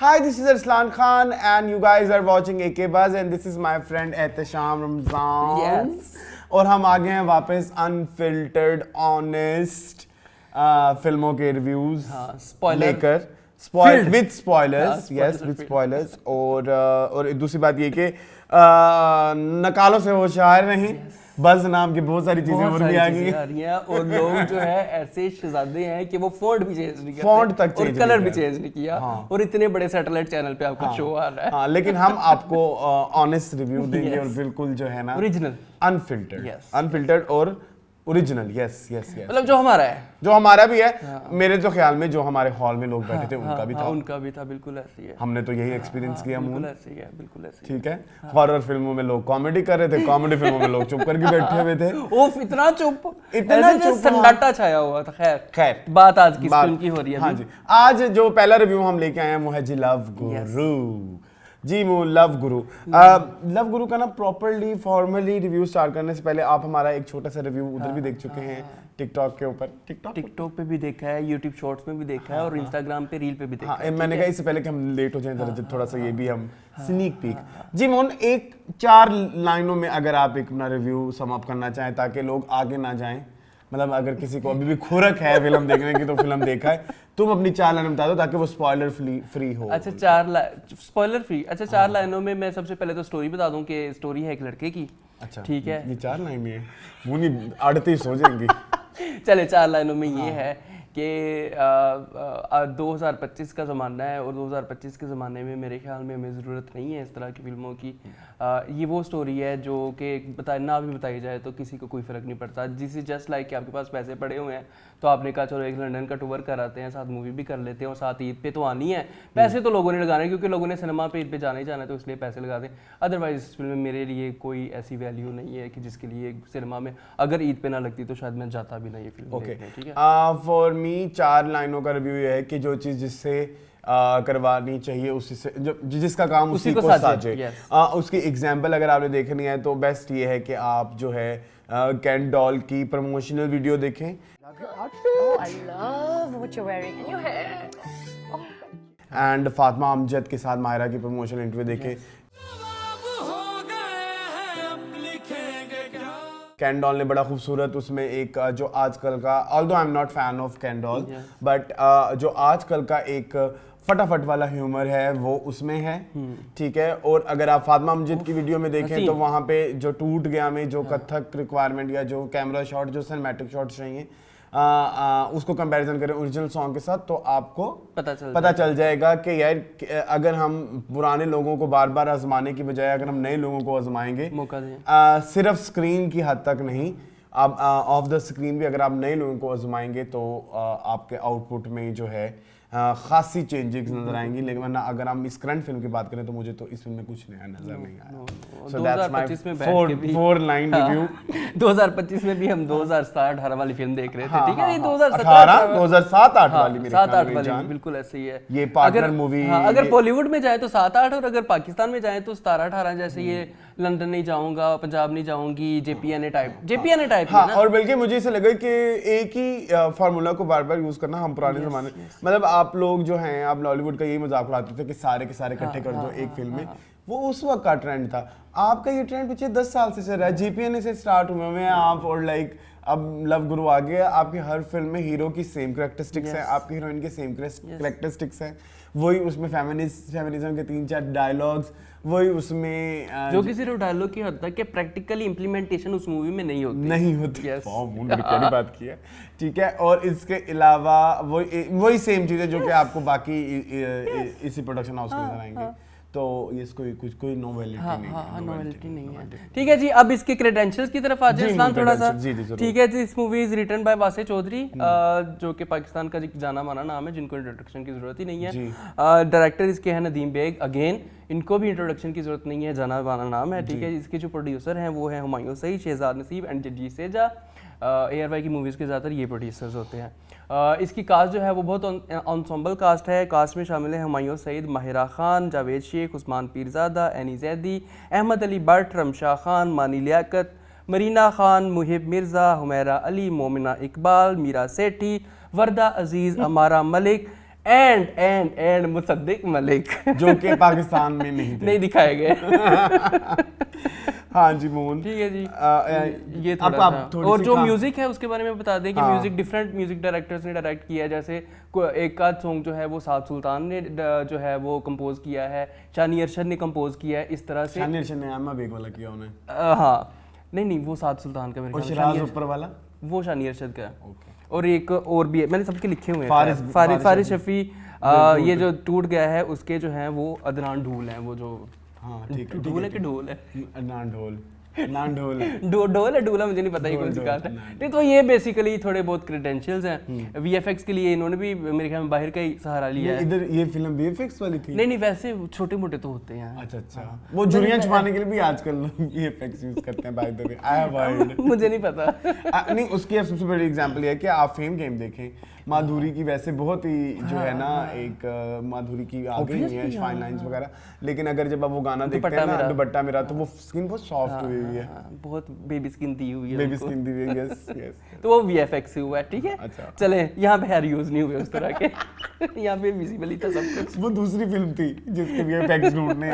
Hi, this is Arslan Khan and you guys are watching AK Buzz and this is my friend Ehtesham Ramzan. Yes. और हम आ गए हैं वापस unfiltered honest फिल्मों के reviews लेकर with spoilers, yes with spoilers. और दूसरी बात ये कि नकालों से होशियार नहीं, बस नाम की बहुत सारी चीजें और भी आ गई हैं और लोग जो है ऐसे शहजादे हैं कि वो फॉन्ट भी चेंज नहीं करते, फॉन्ट तक और कलर भी चेंज नहीं किया। और इतने बड़े सैटेलाइट चैनल पे आपका शो आ रहा है। हाँ, लेकिन हम आपको ऑनेस्ट रिव्यू देंगे और बिल्कुल जो है ना ओरिजिनल, अनफिल्टर्ड और ओरिजिनल। यस यस यस, मतलब जो हमारा है, जो हमारा भी है। मेरे तो ख्याल में जो हमारे हॉल में लोग बैठे थे उनका भी था, उनका भी था। बिल्कुल ऐसे ही है, हमने तो यही एक्सपीरियंस किया। बिल्कुल ऐसे ही है, बिल्कुल ऐसे। ठीक है, हॉरर फिल्मों में लोग कॉमेडी कर रहे थे, कॉमेडी फिल्मों में लोग चुप करके बैठे हुए थे। ओफ, इतना चुप सन्नाटा छाया हुआ था। खैर बात आज किस फिल्म की हो रही है? हाँ जी, आज जो पहला रिव्यू हम लेके आए हैं वो है जी लव गुरु। जी वो लव गुरु, लव गुरु का ना प्रॉपरली फॉर्मली रिव्यू स्टार्ट करने से पहले आप हमारा एक छोटा सा रिव्यू उधर भी देख चुके हैं, टिकटॉक के ऊपर। टिकटॉक पे भी देखा है, यूट्यूब शॉर्ट्स में भी देखा है, और इंस्टाग्राम पे रील पे भी देखा है। मैंने कहा इससे पहले कि हम लेट हो जाएं थोड़ा सा ये भी हम स्नीक पीक। जी मोहन, एक 4 लाइनों में अगर आप एक अपना रिव्यू सम अप करना चाहें ताकि लोग आगे ना जाएं, मतलब अगर किसी को अभी भी खुरक है फिल्म देखने की तो फिल्म देखा है, तुम अपनी 4 लाइनें बता दो ताकि वो स्पॉइलर फ्री हो। अच्छा, स्पॉइलर फ्री। अच्छा, 4 लाइनों में मैं सबसे पहले तो स्टोरी बता दूं कि स्टोरी है एक लड़के की। अच्छा ठीक है, ये 4 लाइन है, वो नहीं 38 हो जाएंगी। चले 4 लाइनों में ये है कि 2025 का ज़माना है, और 2025 के ज़माने में मेरे ख्याल में हमें ज़रूरत नहीं है इस तरह की फ़िल्मों की। ये वो स्टोरी है जो कि ना भी बताई जाए तो किसी को कोई फ़र्क नहीं पड़ता। जिस जस्ट लाइक कि आपके पास पैसे पड़े हुए हैं तो आपने कहा चलो एक लंदन का टूर कराते हैं, साथ मूवी भी कर लेते हैं, और साथ ईद पे तो आनी है। पैसे तो लोगों ने लगाने, क्योंकि लोगों ने सिनेमा पे ईद पे जाना ही जाना है, तो इसलिए पैसे लगा दें। अदरवाइज इस फिल्म में मेरे लिए कोई ऐसी वैल्यू नहीं है कि जिसके लिए सिनेमा में अगर ईद पे ना लगती तो शायद मैं जाता भी नहीं ये फिल्म देखने। ठीक है, फॉर मी 4 लाइनों का रिव्यू ये है कि जो चीज़ जिससे करवानी चाहिए उसी से, जिसका काम उसी को साजे। उसकी एग्जाम्पल अगर आपने देखनी है तो बेस्ट ये है कि आप जो है कैन डॉल की प्रमोशनल वीडियो देखें। I love what you're wearing and your hair. And Fatima Amjad के साथ माहिरा की प्रमोशनल इंटरव्यू देखें। कैन डॉल ने बड़ा खूबसूरत उसमें एक जो आजकल का, although I am not fan of can doll, but जो आजकल का एक फटाफट वाला ह्यूमर है वो उसमें है। ठीक है, और अगर आप फातिमा अमजद की वीडियो में देखें तो वहाँ पे जो टूट गया में जो कथक रिक्वायरमेंट या जो कैमरा शॉट, जो सिनेमैटिक शॉट चाहिए, उसको कंपैरिजन करें ओरिजिनल सॉन्ग के साथ तो आपको पता चल जाएगा कि यार अगर हम पुराने लोगों को बार बार आजमाने की बजाय अगर हम नए लोगों को आजमाएंगे, मौका दें, सिर्फ स्क्रीन की हद तक नहीं, आप ऑफ द स्क्रीन भी अगर आप नए लोगों को आजमाएंगे तो आपके आउटपुट में जो है खासी चेंजेस नजर आएंगी। लेकिन वरना अगर हम इस करंट फिल्म की बात करें तो मुझे तो इस फिल्म में कुछ नया नजर नहीं आया। So that's my 4 line review. 2025 में भी हम 2007-18 वाली फिल्म देख रहे थे। ठीक है, ये 2007-8 वाली मेरे 7-8 वाली बिल्कुल ऐसे ही है। ये पार्टनर मूवी, अगर बॉलीवुड में जाए तो 7-8, और अगर पाकिस्तान में जाए तो 17-18। जैसे ये लंदन नहीं जाऊंगा, पंजाब नहीं जाऊंगी, जेपीएनए टाइप। हाँ, और बल्कि मुझे ऐसा लगा कि एक ही फार्मूला को बार बार यूज करना हम पुराने जमाने, मतलब आप लोग जो हैं, आप बॉलीवुड का यही मजाक उड़ाते थे कि सारे के सारे इकट्ठे कर दो एक फिल्म में, वो उस वक्त का ट्रेंड था। आपका ये ट्रेंड पिछले 10 साल से चल रहा है, जीपीएनए से स्टार्ट हुए हुए हैं आप, और लाइक अब लव गुरु आ गया। आपकी हर फिल्म में हीरो की सेम कैरेक्टरिस्टिक्स हैं, आपकी हीरोइन के सेम कैरेक्टरिस्टिक्स हैं, वही उसमें फेमिनिज्म के 3-4 डायलॉग्स, वही उसमें जो कि सिर्फ डायलॉग की हद तक के प्रैक्टिकली इम्प्लीमेंटेशन उस मूवी में नहीं होती। क्या बात की है। ठीक है, और इसके अलावा वही सेम चीज़ें जो कि आपको बाकी इसी प्रोडक्शन हाउस के नजर आएंगे, तो ये कोई नोवेलिटी नहीं है। ठीक है जी, अब इसके क्रेडेंशियल्स की तरफ आ जाए इस्लाम थोड़ा सा। ठीक है जी, इस मूवी इज रिटन बाय वासे चौधरी, जो कि पाकिस्तान का जाना माना नाम है, जिनको इंट्रोडक्शन की जरूरत ही नहीं है। डायरेक्टर इसके हैं नदीम बेग, अगेन इनको भी इंट्रोडक्शन की जरूरत नहीं है, जाना माना नाम है। ठीक है, इसके जो प्रोड्यूसर हैं वो हैं हुमायूं सईद, शहजाद नसीब एंड जजी सेजा। ARY की मूवीज़ के ज़्यादातर ये प्रोड्यूसर्स होते हैं। इसकी कास्ट जो है वो बहुत एंसेंबल कास्ट है। कास्ट में शामिल है हुमायूं सईद, माहिरा खान, जावेद शेख, उस्मान पीरज़ादा, एनी जैदी, अहमद अली भट्ट, रमशा खान, मानी लियाकत, मरीना खान, मुहिब मिर्ज़ा, हुमैरा अली, मोमिना इकबाल, मीरा सेठी, वर्दा अजीज़, अमारा मलिक एंड मुसद्दिक मलिक जो कि पाकिस्तान में नहीं थे। नहीं दिखाए गए। हाँ जी मोहन, ठीक है जी। ये अब थोड़ा आप सा और जो म्यूजिक है उसके बारे में बता दें कि म्यूजिक डिफरेंट म्यूजिक डायरेक्टर्स ने डायरेक्ट किया है। जैसे एक आध सॉन्ग जो है वो साद सुल्तान ने जो है वो कंपोज किया है, शानी अरशद ने कंपोज किया है। इस तरह से शानी अरशद ने आमा बेग वाला किया उन्हें। हाँ नहीं वो साद सुल्तान का मेरे और ख्याल शिराज ऊपर वाला वो शानी अरशद का है। और एक और भी है, मैंने सबके लिखे हुए फारिस हैं। फारिस शफी ये जो टूट गया है उसके जो हैं वो अदनान ढूल हैं, वो जो हाँ ठीक है, ढूल है कि ढोल है, ढोल ढोल है ढूला मुझे नहीं पता ये कौन सी कहा था। नहीं तो ये बेसिकली थोड़े बहुत क्रेडेंशियल्स हैं। वीएफएक्स के लिए इन्होंने भी मेरे ख्याल में बाहर का ही सहारा लिया है। इधर ये फिल्म वीएफएक्स वाली थी? नहीं वैसे छोटे मोटे तो होते हैं। अच्छा वो झुर्रियां छुपाने के लिए भी आजकल लोग वीएफएक्स यूज करते हैं। By the way I have heard, मुझे नहीं पता। नहीं उसकी सबसे बड़ी एग्जांपल ये है कि आप फेम गेम देखें, माधुरी की वैसे बहुत ही जो है ना एक माधुरी की आ गई है फाइन लाइंस वगैरह, लेकिन अगर जब आप वो गाना देखते हैं ना दुपट्टा मेरा, तो वो स्किन बहुत सॉफ्ट हुई हुई है, बहुत बेबी स्किन दी हुई है, बेबी स्किन दी हुई है। यस यस तो वो वीएफएक्स से हुआ है। ठीक है अच्छा। चले यहाँ पे हेयर यूज नहीं हुए उस तरह के। यहाँ पे विजिबली था सब कुछ। वो दूसरी फिल्म थी जिसके वीएफएक्स ढूंढने।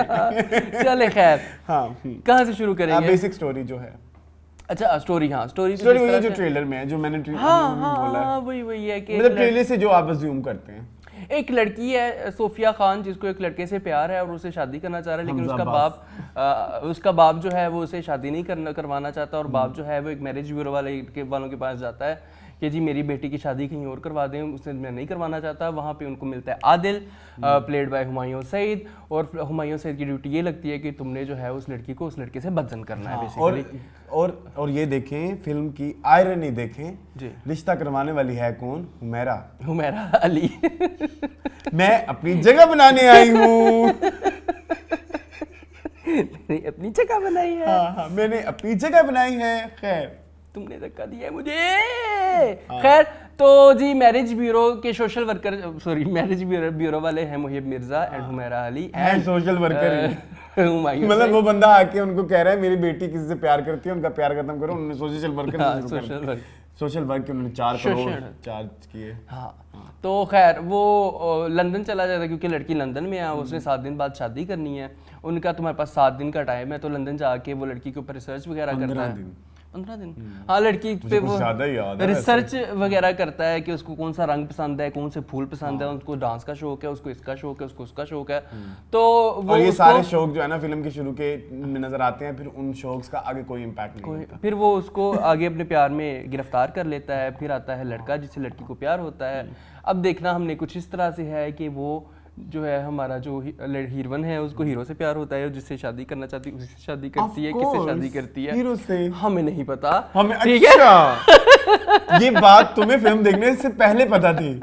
चले खैर हाँ कहाँ से शुरू करेंगे? बेसिक स्टोरी जो है। अच्छा स्टोरी, हाँ स्टोरी वही जो ट्रेलर में है, जो मैंने बोला है, वही है कि मतलब ट्रेलर से जो आप अज्यूम करते हैं। एक लड़की है सोफिया खान जिसको एक लड़के से प्यार है और उसे शादी करना चाह रहा है, लेकिन उसका बाप जो है वो उसे शादी नहीं करवाना चाहता। और बाप जो है वो एक मैरिज ब्यूरो वालों के पास जाता है कि जी मेरी बेटी की शादी कहीं और करवा दें, उसने मैं नहीं करवाना चाहता। वहाँ पे उनको मिलता है आदिल प्लेड बाय हुमायूं सईद, और हुमायूं सईद की ड्यूटी ये लगती है कि तुमने जो है उस लड़की को उस लड़के से बदजन करना है बेसिकली। और ये देखें फिल्म की आयरनी देखें जी, रिश्ता करवाने वाली है कौन? हुमैरा अली। मैं अपनी जगह बनाने आई हूँ। मैंने अपनी जगह बनाई है। हाँ मैंने अपनी जगह बनाई है। खैर तुमने धक्का दिया है मुझे। खैर तो जी मैरिज ब्यूरो के social worker, sorry marriage bureau वाले हैं Muhib Mirza and Humaira Ali and social worker. मतलब वो बंदा आके उनको कह रहा है मेरी बेटी किसी से प्यार करती है, उनका प्यार खत्म करो। उन्होंने सोशल वर्कर सोशल वर्क के उन्होंने 4 करोड़ चार्ज किए। हाँ तो खैर वो लंदन चला जाता है क्योंकि लड़की लंदन में है, उसने 7 दिन बाद शादी करनी है। उनका तुम्हारे पास 7 दिन का टाइम है, तो लंदन जाके वो लड़की के ऊपर रिसर्च वगैरह करता है। 15 दिन हाँ लड़की पे वो रिसर्च वगैरह करता है कि उसको कौन सा रंग पसंद है, कौन से फूल पसंद है, उसको डांस का शौक है, उसको इसका शौक है, उसको उसका शौक है। तो वो ये सारे शौक जो है ना फिल्म के शुरू के नजर आते हैं, फिर उन शौक का आगे कोई इम्पैक्ट नहीं होता। फिर वो उसको आगे अपने प्यार में गिरफ्तार कर लेता है। फिर आता है लड़का जिससे लड़की को प्यार होता है। अब देखना हमने कुछ इस तरह से है कि वो जो है हमारा जो हीरोइन है उसको हीरो से प्यार होता है, और जिससे शादी करना चाहती है उसी से शादी करती है। किससे शादी करती है हीरो से, हमें नहीं पता। हमें अच्छा ये बात तुम्हें फिल्म देखने से पहले पता थी?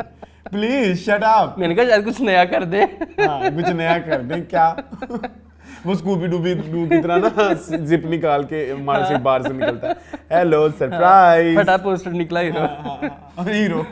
Please shut up. मैंने कहा शायद कुछ नया कर दे। हाँ कुछ नया कर दे क्या? वो स्कूबी डूबी की तरह ना जिप निकाल के मानसिक बार से निकलता है, हेलो सरप्राइज, फटा पोस्टर निकला हीरो।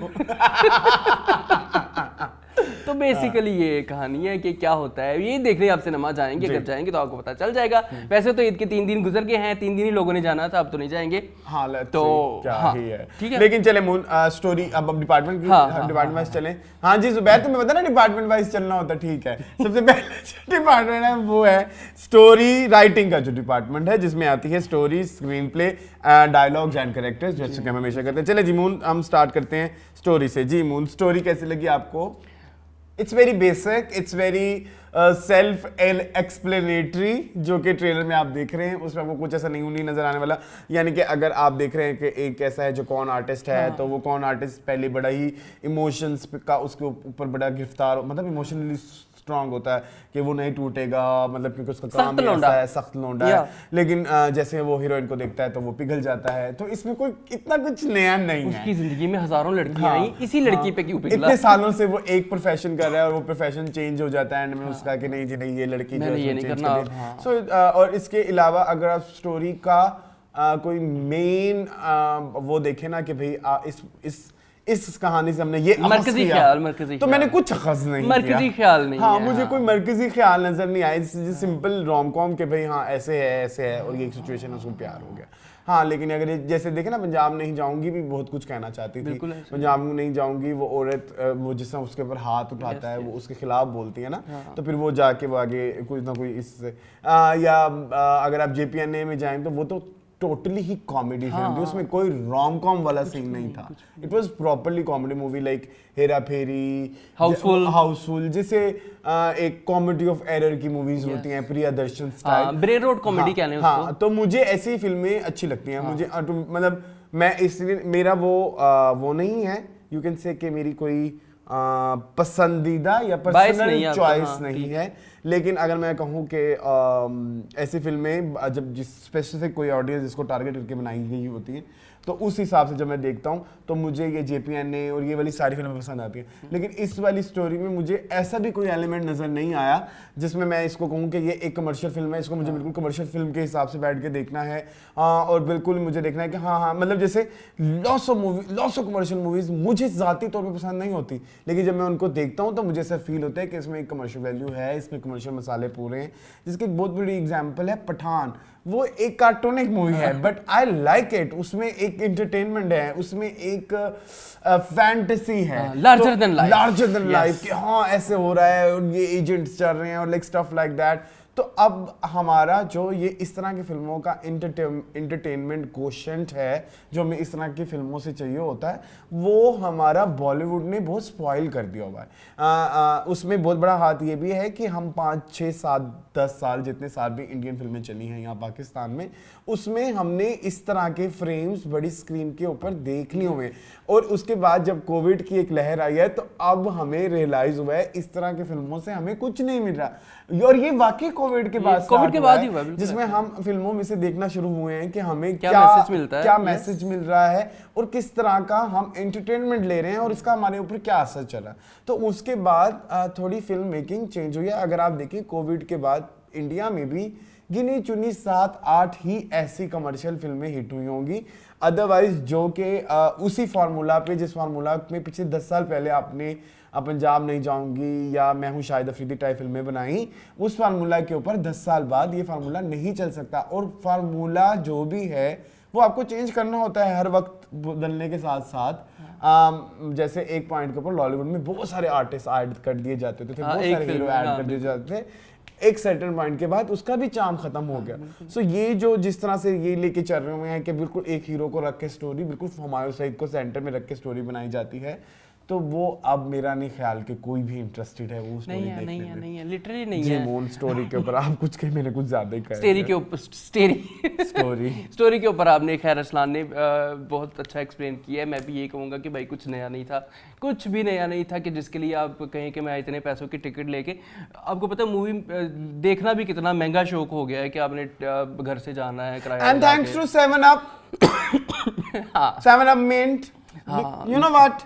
तो बेसिकली ये कहानी है कि क्या होता है। ये देखने आप सिनेमा जाएंगे, अगर जाएंगे तो आपको पता चल जाएगा। वैसे तो ईद के 3 दिन गुजर गए हैं, 3 दिन ही लोगों ने जाना था, अब तो नहीं जाएंगे। हाँ तो क्या हाँ, ही है। ठीक है लेकिन चले मून स्टोरी अब डिपार्टमेंट डिपार्टमेंट वाइज चलें। हाँ जी जुबैर तुम्हें पता ना डिपार्टमेंट वाइज चलना होता है। ठीक है सबसे पहले जो डिपार्टमेंट है वो है स्टोरी राइटिंग का जो डिपार्टमेंट है, जिसमें आती है story, screen play, dialogues and characters, जैसे कि हम हमेशा करते हैं। चले जी मून हम स्टार्ट करते हैं स्टोरी से। जी मून स्टोरी कैसी लगी आपको? It's very basic, it's very self explanatory, जो कि ट्रेलर में आप देख रहे हैं उसमें आपको कुछ ऐसा नहीं नजर आने वाला। यानी कि अगर आप देख रहे हैं कि एक ऐसा है जो कौन आर्टिस्ट है, तो वो कौन आर्टिस्ट पहले बड़ा ही इमोशंस का उसके ऊपर बड़ा गिरफ्तार, मतलब इमोशनली स्ट्रांग होता है कि वो नहीं टूटेगा, मतलब क्योंकि उसका काम ऐसा है, सख्त लौंडा है। लेकिन जैसे वो हीरोइन को देखता है तो वो पिघल जाता है। तो इसमें कोई इतना कुछ नया नहीं है। उसकी जिंदगी में हजारों लड़कियां आई, इसी लड़की पे क्यों पिघला? इतने सालों से वो एक प्रोफेशन कर रहा है और वो प्रोफेशन चेंज हो जाता है एंड में उसका कि नहीं जी नहीं ये लड़की जो ये नहीं करना। सो और इसके अलावा अगर आप स्टोरी का कोई मेन वो देखे ना कि भाई इस कहानी से हमने ये मरकजी ख्याल तो मैंने कुछ अखज़ नहीं मरकजी ख्याल नहीं हाँ मुझे कोई मरकजी ख्याल नजर नहीं आया। सिंपल रोम कॉम के भाई हाँ ऐसे है और ये एक सिचुएशन है उसको प्यार हो गया। हाँ लेकिन अगर जैसे देखे ना पंजाब नहीं जाऊंगी भी बहुत कुछ कहना चाहती थी, पंजाब नहीं जाऊंगी वो औरत वो जिस तरह उसके ऊपर हाथ उठाता है वो उसके खिलाफ बोलती है ना, तो फिर वो जाके वो आगे कुछ ना कोई इससे या अगर आप JPNA में जाएं तो वो तो टोटली ही कॉमेडी फिल्म थी, उसमें कोई रोम कॉम वाला सीन नहीं था, it was properly comedy movie like Hera Pheri, Housefull जैसे एक कॉमेडी ऑफ एरर की मूवीज होती हैं Priyadarshan style, brain road comedy कहते हैं उसको। तो मुझे ऐसी फिल्में अच्छी लगती हैं, मुझे मतलब मैं इसलिए मेरा वो नहीं है यू कैन से कि मेरी कोई पसंदीदा या पर्सनल चॉइस नहीं है, लेकिन अगर मैं कहूँ कि ऐसी फिल्में जब जिस स्पेसिफिक कोई ऑडियंस जिसको टारगेट करके बनाई गई होती है तो उस हिसाब से जब मैं देखता हूँ तो मुझे ये JPNA और ये वाली सारी फिल्में पसंद आती हैं, लेकिन इस वाली स्टोरी में मुझे ऐसा भी कोई एलिमेंट नज़र नहीं आया जिसमें मैं इसको कहूँ कि ये एक कमर्शियल फिल्म है, इसको मुझे बिल्कुल कमर्शियल फिल्म के हिसाब से बैठ के देखना है और बिल्कुल मुझे देखना है कि हाँ मतलब जैसे लॉस ऑफ कमर्शियल मूवीज़ मुझे ज़ाती तौर पर पसंद नहीं होती, लेकिन जब मैं उनको देखता हूँ तो मुझे ऐसा फील होता है कि इसमें एक कमर्शियल वैल्यू है, इसमें कमर्शियल मसाले पूरे हैं, जिसकी एक बहुत बड़ी एग्जाम्पल है पठान। वो एक कार्टूनिक मूवी है बट आई लाइक इट, उसमें एक एंटरटेनमेंट है, उसमें एक फैंटेसी है, लार्जर देन लाइफ कि हाँ ऐसे हो रहा है और ये एजेंट्स चल रहे हैं और लाइक स्टफ लाइक दैट। तो अब हमारा जो ये इस तरह की फिल्मों का एंटरटेनमेंट कोशेंट है जो हमें इस तरह की फिल्मों से चाहिए होता है, वो हमारा बॉलीवुड ने बहुत स्पॉइल कर दिया हुआ है। उसमें बहुत बड़ा हाथ ये भी है कि हम 5, 6, 7, 10 साल जितने साल भी इंडियन फिल्में चली हैं यहाँ पाकिस्तान में, उसमें हमने इस तरह के फ्रेम्स बड़ी स्क्रीन के ऊपर देखने हुए, और उसके बाद जब कोविड की एक लहर आई है तो अब हमें रियलाइज हुआ है इस तरह की फिल्मों से हमें कुछ नहीं मिल रहा, और ये वाकई कोविड के बाद ही हुआ है, जिसमें हम फिल्मों में से देखना शुरू हुए हैं कि हमें क्या मैसेज मिल रहा है और किस तरह का हम एंटरटेनमेंट ले रहे हैं और इसका हमारे ऊपर क्या असर चला। तो उसके बाद थोड़ी फिल्म मेकिंग चेंज हुई है। अगर आप देखिए कोविड के बाद इंडिया में भी गिनी चुनी 7-8 ही ऐसी कमर्शियल फिल्में हिट हुई होंगी, अदरवाइज जो कि उसी फार्मूला पे जिस फार्मूला में पिछले 10 साल पहले आपने पंजाब नहीं जाऊंगी या मैं हूँ शाहिद अफरीदी टाइप फिल्में बनाई, उस फार्मूला के ऊपर 10 साल बाद ये फार्मूला नहीं चल सकता, और फार्मूला जो भी है वो आपको चेंज करना होता है हर वक्त बदलने के साथ साथ। जैसे एक पॉइंट के ऊपर बॉलीवुड में बहुत सारे आर्टिस्ट ऐड कर दिए जाते थे, बहुत सारे हीरो ऐड कर दिए जाते थे, एक सर्टेन पॉइंट के बाद उसका भी चार्म खत्म हो गया। सो ये जो जिस तरह से ये लेके चल रहे हुए हैं कि बिल्कुल एक हीरो को रख के स्टोरी, बिल्कुल हुमायूं सईद को सेंटर में रख के स्टोरी बनाई जाती है, तो वो अब मेरा नहीं ख्याल कि कोई भी इंटरेस्टेड है वो स्टोरी देखने में। नहीं है लिटरली नहीं है। मोन स्टोरी के ऊपर आप कुछ कहे, मैंने कुछ ज्यादा ही कहा। स्टोरी के ऊपर आपने खैर असलान ने बहुत अच्छा एक्सप्लेन किया है। मैं भी ये कहूँगा कि भाई कुछ नया नहीं था, कुछ भी नया नहीं था कि जिसके लिए आप कहें कि मैं इतने पैसों की टिकट लेके, आपको पता है मूवी देखना भी कितना महंगा शौक हो गया है कि आपने घर से जाना है किराया। And thanks to 7 Up mint, you know what,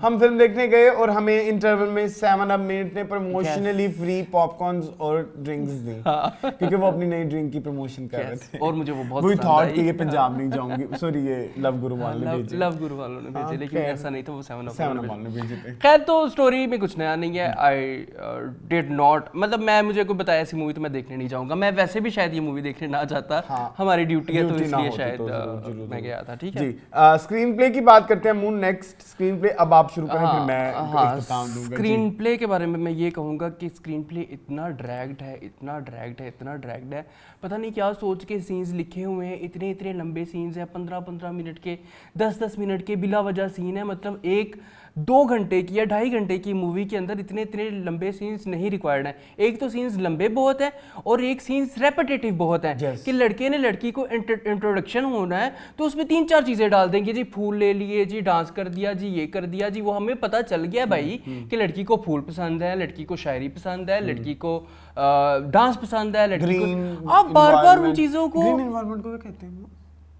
हम फिल्म देखने गए और हमें इंटरवल में 7 Up मिनट ने प्रमोशनली फ्री पॉपकॉर्न्स और ड्रिंक्स दी, क्योंकि वो अपनी नई ड्रिंक की प्रमोशन कर रहे थे, और मुझे वो बहुत वी थॉट कि ये पंजाब नहीं जाऊंगी, सॉरी ये लव गुरु वालों ने भेजे, लेकिन ऐसा नहीं था, वो 7 Up वालों ने भेजे थे। खैर तो स्टोरी में कुछ नया नहीं है। आई डिड नॉट, मतलब मैं मुझे कोई बताया ऐसी मूवी तो मैं देखने नहीं जाऊंगा, मैं वैसे भी शायद ये मूवी देखने ना जाता, हमारी ड्यूटी है तो इसलिए शायद मैं गया था। ठीक है जी, स्क्रीन प्ले की बात करते हैं। मून नेक्स्ट स्क्रीन प्ले अब आप शुरू करें, फिर मैं बताऊं दूंगा। स्क्रीन प्ले के बारे में मैं ये कहूँगा कि स्क्रीन प्ले इतना ड्रैग्ड है, पता नहीं क्या सोच के सीन्स लिखे हुए हैं, इतने लंबे सीन्स हैं, 15-15 मिनट के, 10-10 मिनट के बिला वजह सीन है, मतलब 1-2 घंटे की या 2.5 घंटे की मूवी के अंदर इतने लंबे सीन्स नहीं रिक्वायर्ड हैं। एक तो सीन्स लंबे बहुत हैं और एक सीन्स रेपिटेटिव बहुत हैं कि लड़के ने लड़की को इंट्रोडक्शन होना है तो उसमें 3-4 चीज़ें डाल देंगे जी, फूल ले लिए जी, डांस कर दिया जी, ये कर दिया जी, वो हमें पता चल गया भाई कि लड़की को फूल पसंद है, लड़की को शायरी पसंद है, लड़की को डांस पसंद है, लड़की को, आप बार-बार उन चीज़ों को, ग्रीन एनवायरनमेंट को क्या कहते हैं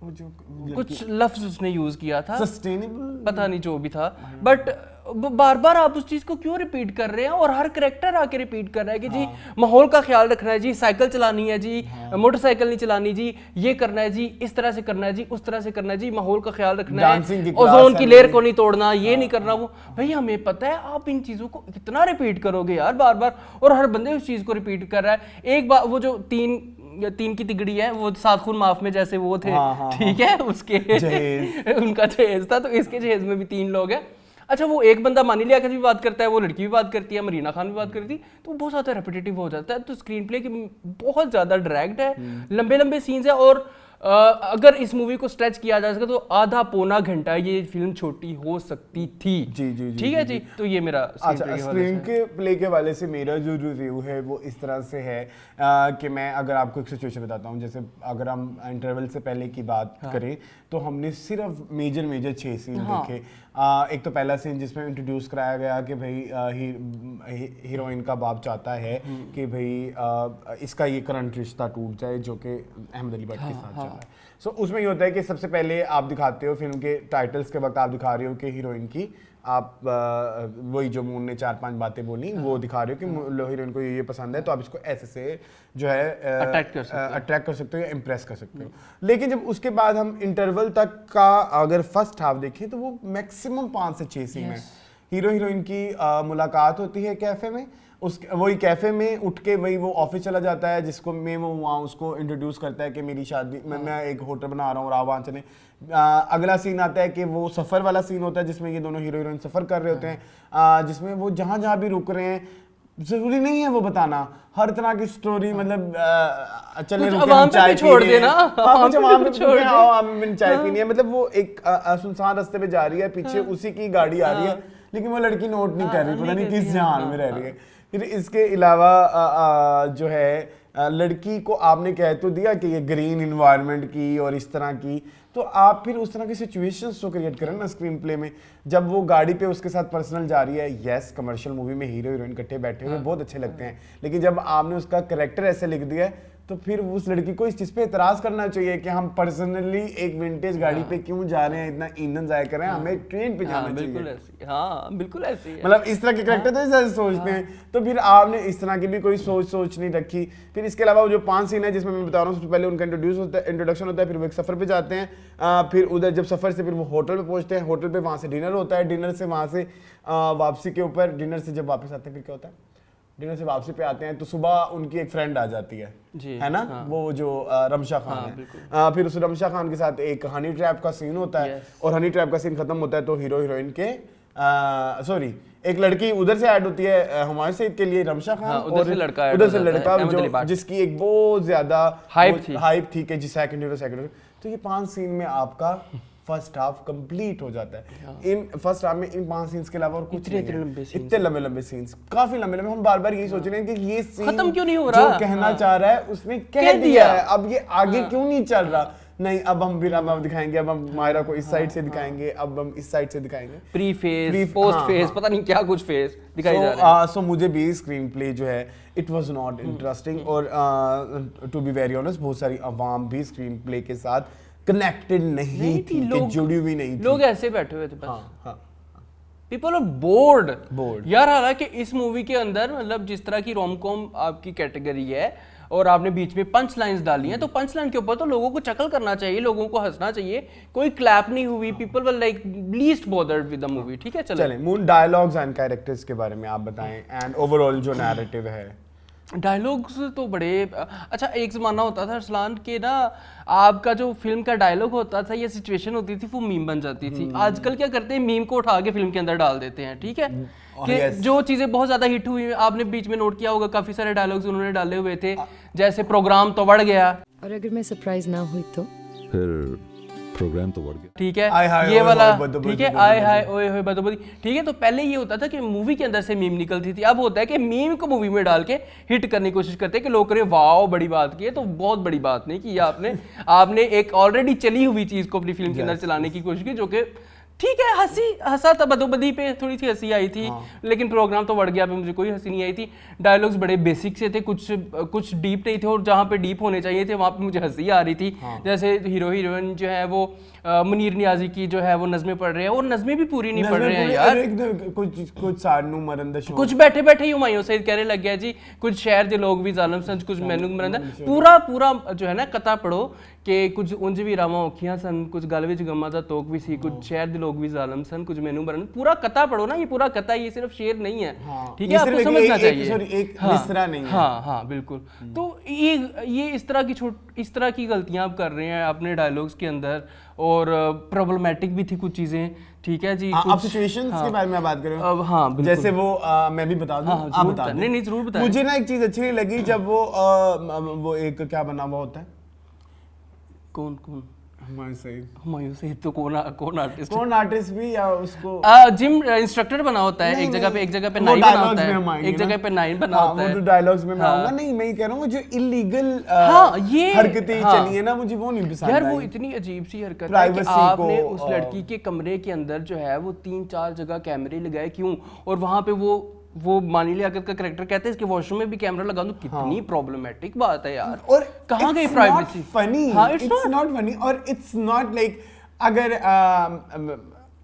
वो जो कुछ लफ्ज उसने यूज किया था, सस्टेनेबल, पता नहीं जो भी था, बट बार बार आप उस चीज को क्यों रिपीट कर रहे हैं, और हर करेक्टर आके रिपीट कर रहा है कि जी माहौल का ख्याल रखना है जी, साइकिल चलानी है जी, मोटरसाइकिल नहीं चलानी जी, ये करना है जी, इस तरह से करना है जी, उस तरह से करना है जी, माहौल का ख्याल रखना है, ओजोन की लेयर को नहीं तोड़ना, ये नहीं करना वो। भाई हमें पता है आप इन चीजों को कितना रिपीट करोगे यार बार बार, और हर बंदे उस चीज को रिपीट कर रहा है। एक बार वो जो 3 तीन की तिगड़ी है वो सात खून माफ में जैसे वो थे, ठीक है, उसके उनका जहेज था, तो इसके जहेज में भी 3 लोग हैं। अच्छा वो एक बंदा मानी लिया भी बात करता है, वो लड़की भी बात करती है, मरीना खान भी बात करती है, तो बहुत ज़्यादा रेपिटेटिव हो जाता है। तो स्क्रीन प्ले की बहुत ज़्यादा डायरेक्ट है, लंबे लंबे सीन्स है, और अगर इस मूवी को स्ट्रेच किया जा सके तो आधा पौना घंटा ये फिल्म छोटी हो सकती थी। जी जी ठीक है जी। तो ये मेरा स्क्रीन के प्ले के वाले से मेरा जो रिव्यू है वो इस तरह से है कि मैं अगर आपको एक सिचुएशन बताता हूँ, जैसे अगर हम इंटरवल से पहले की बात करें तो हमने सिर्फ मेजर 6 सीन देखे। एक तो पहला सीन जिसमें इंट्रोड्यूस कराया गया कि भाई हीरोइन का बाप चाहता है कि भाई इसका ये करंट रिश्ता टूट जाए जो कि अहमद अली भट्ट के साथ चल रहा है। सो उसमें ये होता है कि सबसे पहले आप दिखाते हो फिल्म के टाइटल्स के वक्त आप दिखा रहे हो कि हीरोइन की आप वही जो मून ने 4-5 बातें बोली वो दिखा रहे हो कि हीरोइन को ये पसंद है, तो आप इसको ऐसे से जो है अट्रैक्ट कर सकते हो या इम्प्रेस कर सकते हो। लेकिन जब उसके बाद हम इंटरवल तक का अगर फर्स्ट हाफ देखें तो वो मैक्सिमम 5 से 6 सीन है। हीरोइन की मुलाकात होती है कैफे में, उस वही कैफे में उठ के वही वो ऑफिस चला जाता है जिसको मैं वो वहाँ उसको इंट्रोड्यूस करता है कि मेरी शादी मैं एक होटल बना रहा हूँ और वहाँ चले। अगला सीन आता है कि वो सफ़र वाला सीन होता है जिसमें ये दोनों हीरो हीरोइन सफ़र कर रहे होते हैं, जिसमें वो जहाँ भी रुक रहे हैं जरूरी नहीं है वो बताना हर तरह की स्टोरी, मतलब चले चाय छोड़ देना, चाय पीनी है, मतलब वो एक सुनसान रास्ते पे जा रही है, पीछे उसी की गाड़ी आ रही है लेकिन वो लड़की नोट नहीं कर रही, पता नहीं किस जहान में रह रही है। फिर इसके अलावा जो है लड़की को आपने कह तो दिया कि ये ग्रीन इन्वायरमेंट की और इस तरह की, तो आप फिर उस तरह की सिचुएशंस तो क्रिएट करें ना स्क्रीन प्ले में। जब वो गाड़ी पे उसके साथ पर्सनल जा रही है, यस कमर्शियल मूवी में हीरो हीरोइन इकट्ठे बैठे हुए बहुत अच्छे लगते हैं, लेकिन जब आपने उसका कैरेक्टर ऐसे लिख दिया है तो फिर उस लड़की को इस चीज़ पे एतराज़ करना चाहिए कि हम पर्सनली एक विंटेज गाड़ी पे क्यों जा रहे हैं, इतना ईंधन जाया करें, हमें ट्रेन पे जाना चाहिए। बिल्कुल ऐसी है। मतलब इस तरह के कैरेक्टर तो ऐसे सोचते हैं, तो फिर आपने इस तरह की भी कोई सोच नहीं रखी। फिर इसके अलावा जो 5 सीन है जिसमें मैं बता रहा हूँ, सबसे पहले उनका इंट्रोडक्शन होता है, फिर वो एक सफ़र पे जाते हैं, फिर उधर जब सफ़र से फिर वो होटल पे पहुँचते हैं, होटल पे वहाँ से डिनर होता है, डिनर से वहाँ से वापसी के ऊपर, डिनर से जब वापस आते हैं फिर क्या होता है, डिनर से वापसी पे आते हैं तो सुबह उनकी एक फ्रेंड आ जाती है ना, वो जो रमशा खान है, फिर उस रमशा खान के साथ एक हनी ट्रैप का सीन होता है, और हनी ट्रैप का सीन खत्म होता है तो हीरो हीरोइन के सॉरी एक लड़की उधर से ऐड होती है हुमायूं सईद के लिए, रमशा खान, उधर से लड़का जो जिसकी एक बहुत ज्यादा हाइप थी कि जी सेकंड हीरो। तो ये 5 सीन में आपका फर्स्ट हाफ कंप्लीट हो जाता है। इन फर्स्ट हाफ में इन 5 सीन्स के अलावा और कुछ नहीं है, इतने लंबे सीन्स, काफी लंबे। हम बार यही सोच रहे हैं कि ये सीन खत्म क्यों नहीं हो रहा, जो कहना चाह रहा है उसने कह दिया है, अब ये आगे क्यों नहीं चल रहा। नहीं अब हम दिखाएंगे, अब हम मायरा को इस साइड से दिखाएंगे, अब हम इस साइड से दिखाएंगे, प्री फेज पोस्ट फेज पता नहीं क्या कुछ फेज दिखाई जा रहा है। सो मुझे भी स्क्रीन प्ले जो है इट वाज नॉट इंटरेस्टिंग, और टू बी वेरी ऑनेस्ट बहुत सारी आवाम भी स्क्रीन प्ले के साथ कनेक्टेड नहीं थी, जुड़ी हुई नहीं थी, लोग ऐसे बैठे हुए थे बस। पीपल आर बोर्ड यार। हालांकि इस मूवी के अंदर मतलब जिस तरह की रोम-कॉम आपकी कैटेगरी है और आपने बीच में पंच लाइन्स डाली हैं, तो पंच लाइन के ऊपर तो लोगों को चकल करना चाहिए, लोगों को हंसना चाहिए, कोई क्लैप नहीं हुई, people were like least bothered with the movie. ठीक है चले मून डायलॉग्स एंड कैरेक्टर्स के बारे में आप बताएं, एंड ओवरऑल जो नैरेटिव है। डायलॉग्स तो बड़े अच्छा, एक ज़माना होता था अरसलान के ना, आपका जो फिल्म का डायलॉग होता था या सिचुएशन होती थी वो मीम बन जाती थी। आजकल क्या करते हैं, मीम को उठा के फिल्म के अंदर डाल देते हैं। ठीक है कि जो चीज़ें बहुत ज़्यादा हिट हुई, आपने बीच में नोट किया होगा काफ़ी सारे डायलॉग्स उन्होंने डाले हुए थे, जैसे प्रोग्राम तो बढ़ गया, और अगर मैं सरप्राइज ना हुई तो फिर प्रोग्राम तो बढ़ गया। ठीक है ये वाला, ठीक है आय हाय ओए होए बदोबदी। ठीक है, तो पहले ये होता था कि मूवी के अंदर से मीम निकलती थी, अब होता है कि मीम को मूवी में डाल के हिट करने की कोशिश करते हैं कि लोग करें वाओ बड़ी बात की है। तो बहुत बड़ी बात नहीं की आपने एक ऑलरेडी चली हुई चीज को अपनी फिल्म के अंदर चलाने की कोशिश की, जो कि ठीक है हंसा था, बदोबदी पे थोड़ी सी हंसी आई थी, लेकिन प्रोग्राम तो बढ़ गया पे मुझे कोई हंसी नहीं आई थी। डायलॉग्स बड़े बेसिक से थे, कुछ डीप नहीं थे, और जहाँ पे डीप होने चाहिए थे वहाँ पे मुझे हंसी आ रही थी। जैसे हीरो हीरोइन जो है वो मुनीर नियाजी की जो है वो नज़में पढ़ रहे हैं, और नज़में भी पूरी नहीं पढ़ रहे हैं यार, कुछ सानू मरंदा कुछ बैठे बैठे ही हुमायूं सईद कहने लग गया जी, कुछ शहर के लोग भी जालम संज, कुछ मैनू मरंदा, पूरा जो है ना कथा पढ़ो कि कुछ उंज भी रावां औखियां सन, कुछ गल विच गमां दा तोक भी सी, कुछ शहर के लोग भी जालिम सन कुछ मेनू बरन, पूरा कथा पढ़ो ना, ये पूरा कथा, ये सिर्फ शेर नहीं है, ठीक है, ये आपको सिर्फ समझना चाहिए। सॉरी, एक मिसरा नहीं है। हाँ बिल्कुल। तो ये इस तरह की गलतियां आप कर रहे हैं अपने डायलॉग्स के अंदर, और प्रॉब्लमेटिक भी थी कुछ चीजें, ठीक है जी। आप सिचुएशंस के बारे में बात कर रहे हो? अब हाँ बिल्कुल। जैसे वो मैं भी बता दूं, आप बता दें। नहीं जरूर बताएं। मुझे ना एक चीज अच्छी नहीं लगी जब वो एक क्या बना हुआ होता है, कौन हुमायूं सईद तो कौन आर्टिस्ट भी, या उसको जिम इंस्ट्रक्टर बना होता है, एक जगह पे नाइन बना होता है, एक जगह पे नाइन बना होता है, वो डायलॉग्स में मैं आऊंगा। नहीं, मैं कह रहा हूँ जो इलीगल ये हरकतें चली है ना, मुझे वो नहीं पसंद यार। आई। वो इतनी अजीब सी हरकत है कि आपने उस लड़की के कमरे के अंदर जो है वो 3-4 जगह कैमरे लगाए, क्यों? और वहां पे वो मानी लियाकत का कैरेक्टर कहते हैं इसके वॉशरूम में भी कैमरा लगा दो, कितनी प्रॉब्लमेटिक बात है यार। और कहाँ गई प्राइवेसी? फनी, हाँ, इट्स नॉट फनी, और इट्स नॉट लाइक अगर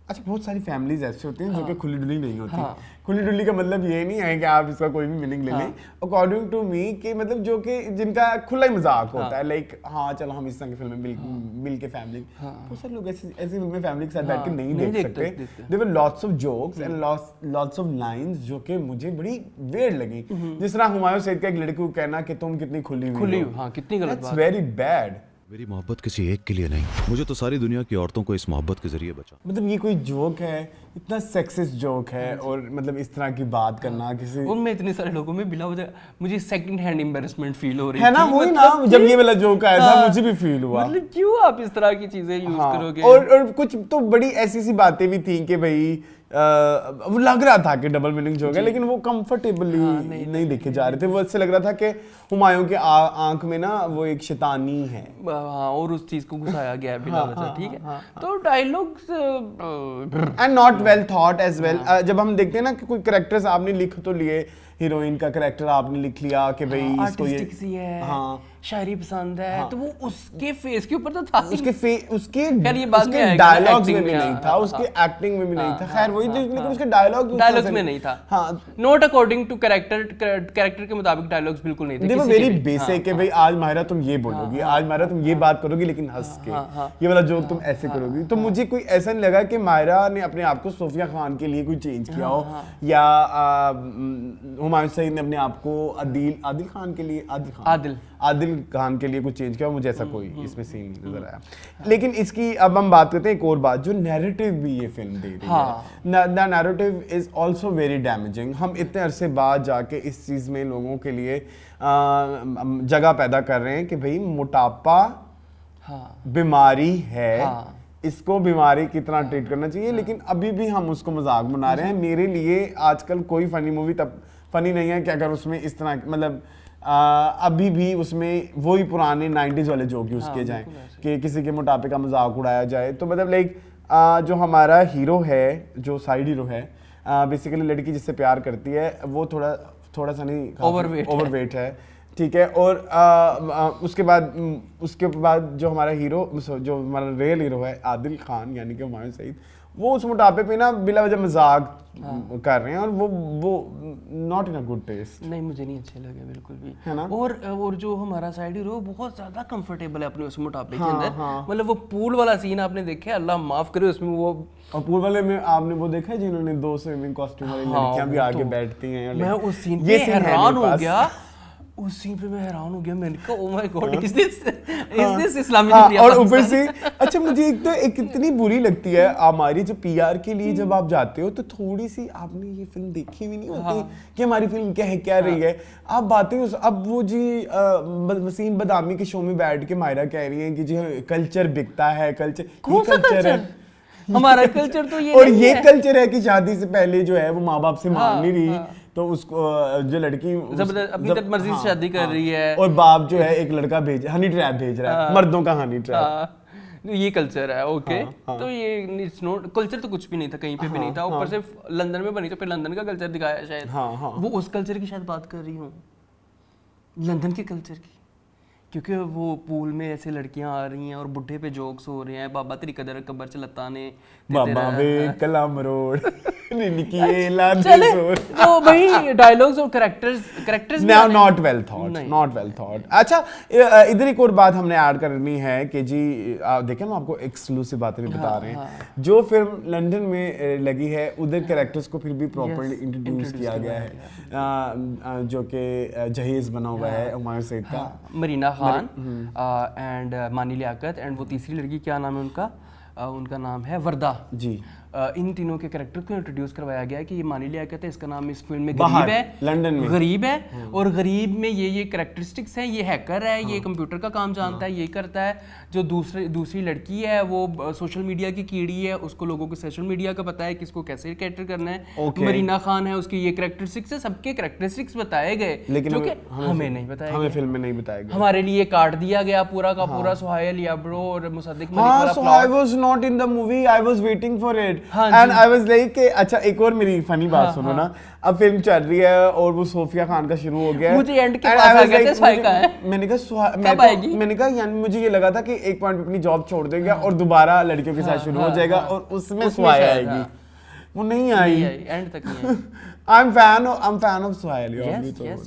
अच्छा, बहुत सारी फैमिलीज ऐसे होती हैं जो कि खुली डुली नहीं होती। खुली डुली का मतलब ये नहीं है कि आप इसका कोई भी मीनिंग ले लें, अकॉर्डिंग टू मी, कि मतलब जो कि जिनका खुला ही मजाक होता है, लाइक हाँ चलो हम इस तरह की फिल्में मिल के फैमिली, बहुत सारे लोग ऐसी फिल्में फैमिली के साथ बैठ के नहीं देख सकते। There were lots of jokes and lots of lines जो कि मुझे बड़ी वियर्ड लगी, जिस तरह हुमायूं सईद का एक लड़की को कहना कि तुम कितनी खुली हुई हो, हाँ कितनी गलत बात। That's very bad. मेरी मोहब्बत किसी एक के लिए नहीं, मुझे तो सारी दुनिया की औरतों को इस मोहब्बत के जरिए बचा। मतलब ये कोई जोक है, इतना सेक्सिस्ट जोक है, और मतलब इस तरह की बात करना किसी उनमें इतने सारे लोगों में बिला वजह मुझे सेकंड हैंड एम्बैरेसमेंट फील हो रही है ना, वही ना, जब ये वाला जोक आया था मुझे भी फील हुआ, मतलब क्यों आप इस तरह की चीजें यूज करोगे। और कुछ तो बड़ी ऐसी सी बातें भी थी कि भाई वो लग रहा था कि डबल मीनिंग जोक है, लेकिन वो कंफर्टेबली नहीं देखे जा रहे थे। वो ऐसे लग रहा था कि हुमायूं के आंख में ना वो एक शैतानी है, और उस चीज को घुसाया गया बिना वजह, ठीक है। तो dialogues and not well thought as well. जब हम देखते हैं ना कि कोई कैरेक्टर्स आपने लिख तो लिए, हीरोइन का कैरेक्टर आपने लिख लिया कि भाई इसको ये सी है, हाँ शायरी पसंद है, तो वो उसके फेस के ऊपर तो था, उसके डायलॉग्स में भी नहीं था, उसके एक्टिंग में भी नहीं था, खैर वही, लेकिन उसके डायलॉग्स में नहीं था। हाँ, नॉट अकॉर्डिंग टू कैरेक्टर के मुताबिक डायलॉग्स बिल्कुल नहीं थे। देखो वेरी बेसिक है भाई, आज माहिरा तुम ये बोलोगी, आज माहिरा तुम ये बात करोगी, लेकिन हंस के ये वाला जोक तुम ऐसे करोगी। तो मुझे कोई ऐसा नहीं लगा कि माहिरा ने अपने आप को सोफिया खान के लिए कोई चेंज किया हो, या हुमायूं सईद ने अपने आप को आदिल खान के लिए आदिल खान के लिए कुछ चेंज किया, मुझे ऐसा कोई इसमें सीन नहीं नजर आया। लेकिन इसकी अब हम बात करते हैं एक और बात, जो नैरेटिव भी ये फिल्म दे रही है, the narrative is also very damaging. हम इतने अरसे बाद जाके इस चीज़ में लोगों के लिए जगह पैदा कर रहे हैं कि भाई मोटापा बीमारी है, इसको बीमारी की तरह ट्रीट करना चाहिए, लेकिन अभी भी हम उसको मजाक बना रहे हैं। मेरे लिए आजकल कोई फनी मूवी तब फनी नहीं है कि अगर उसमें इस तरह मतलब अभी भी उसमें वही पुराने 90s वाले जोक यूज किए जाएं कि किसी के मोटापे का मजाक उड़ाया जाए। तो मतलब लाइक जो हमारा हीरो है, जो साइड हीरो है, बेसिकली लड़की जिससे प्यार करती है, वो थोड़ा सा नहीं ओवरवेट है, ठीक है। और उसके बाद जो हमारा हीरो, जो हमारा रियल हीरो है आदिल खान यानी कि हुमायूं सईद, वो उस मोटापे पे ना बिला वजह मजाक कर रहे हैं, और वो not in a good taste. नहीं, मुझे नहीं अच्छे लगे बिल्कुल भी, है ना। और जो हमारा साइड हीरो बहुत ज्यादा कंफर्टेबल है अपने उस मोटापे के अंदर। मतलब वो पूल वाला सीन आपने देखा है, अल्लाह माफ करे, उसमें वो और पूल वाले में आपने वो देखा है जिन्होंने 2 स्विमिंग कॉस्ट्यूम वाली लड़कियां भी आगे बैठती हैं। मैं उस सीन पे हैरान हो गया, मैंने कहा oh my God, is this Islamic India. और ऊपर से अच्छा, मुझे एक इतनी बुरी लगती है हमारी जो पीआर के लिए, जब आप जाते हो तो थोड़ी सी आपने ये फिल्म देखी भी नहीं होती कि हमारी फिल्म क्या है, क्या रही है, आप बातें अब वो जी वसीम बदामी के शो में बैठ के माहिरा कह रही है कि जी कल्चर बिकता है, कल्चर है हमारा कल्चर तो ये, और ये कल्चर है कि शादी से पहले जो है वो माँ बाप से मांग नहीं रही, तो उसको जो लड़की अपनी मर्जी से शादी कर रही है, और बाप जो है एक लड़का हनी ट्रैप भेज रहा है, मर्दों का हनी ट्रैप। ये कल्चर है, ओके। तो ये इट्स नॉट कल्चर, तो कुछ भी नहीं था, कहीं पे भी नहीं था। ऊपर से लंदन में बनी, तो फिर लंदन का कल्चर दिखाया शायद। वो उस कल्चर की शायद बात कर रही हूँ, लंदन के कल्चर की, क्योंकि वो पूल में ऐसे लड़कियां आ रही हैं और बुढ़े पे जोक्स हो रहे हैं, बाबा तेरी कदर कबर च लत्ता ने, बाबा वे कलम रोड चले तो वही डायलॉग्स और characters Now not well thought. अच्छा इधर एक और बात हमने ऐड करनी है कि जी देखें हम आपको एक्सक्लूसिव बातें भी बता रहे हैं। जो फिल्म लंदन में लगी है उधर कैरेक्टर्स को फिर भी प्रॉपर्ली इंट्रोड्यूस किया गया है, जो कि जहेज बना हुआ है हुमायूं सईद का, मरीना खान एंड मानी लियाकत एंड वो तीसरी लड़की क्या नाम है उनका नाम है वर्दा जी। इन तीनों के कैरेक्टर को इंट्रोड्यूस करवाया गया है कि ये मानी लियाकत है, इसका नाम इस फिल्म में बाहर, गरीब है, लंदन में गरीब है और गरीब में ये कैरेक्टरिस्टिक्स हैं, ये हैकर है, ये कंप्यूटर का काम जानता है, ये करता है। जो दूसरी लड़की है वो सोशल मीडिया की कीड़ी है, उसको लोगों को सोशल मीडिया का पता है कि इसको कैसे कैटर करना है। मरीना खान है, उसकी ये कैरेक्टरिस्टिक्स है, सबके कैरेक्टरिस्टिक्स बताए गए, लेकिन जो कि हमें नहीं बताया, हमें फिल्म में नहीं बताया गया। हमारे लिए काट दिया गया पूरा का पूरा सुहायल याब्रो और मुसद्दिक मलिक हाँ, वाला so plot. I was not in the movie, I was waiting for it and I was like कि अच्छा एक और मेरी फनी बात सुनो ना, अब फिल्म चल रही है और वो सोफिया खान का शुरू हो गया, मुझे एंड के पास आ गया था सुहाय का है, मैंने कहा यानी मुझे ये लगा था कि एक पॉइंट पे अपनी जॉब छोड़ देगा और दोबारा लड़कियों के साथ शुरू हो जाएगा और उसमें सुहाय आएगी, वो नहीं आई, एंड तक नहीं आई। I'm fan of सुहायल। yes.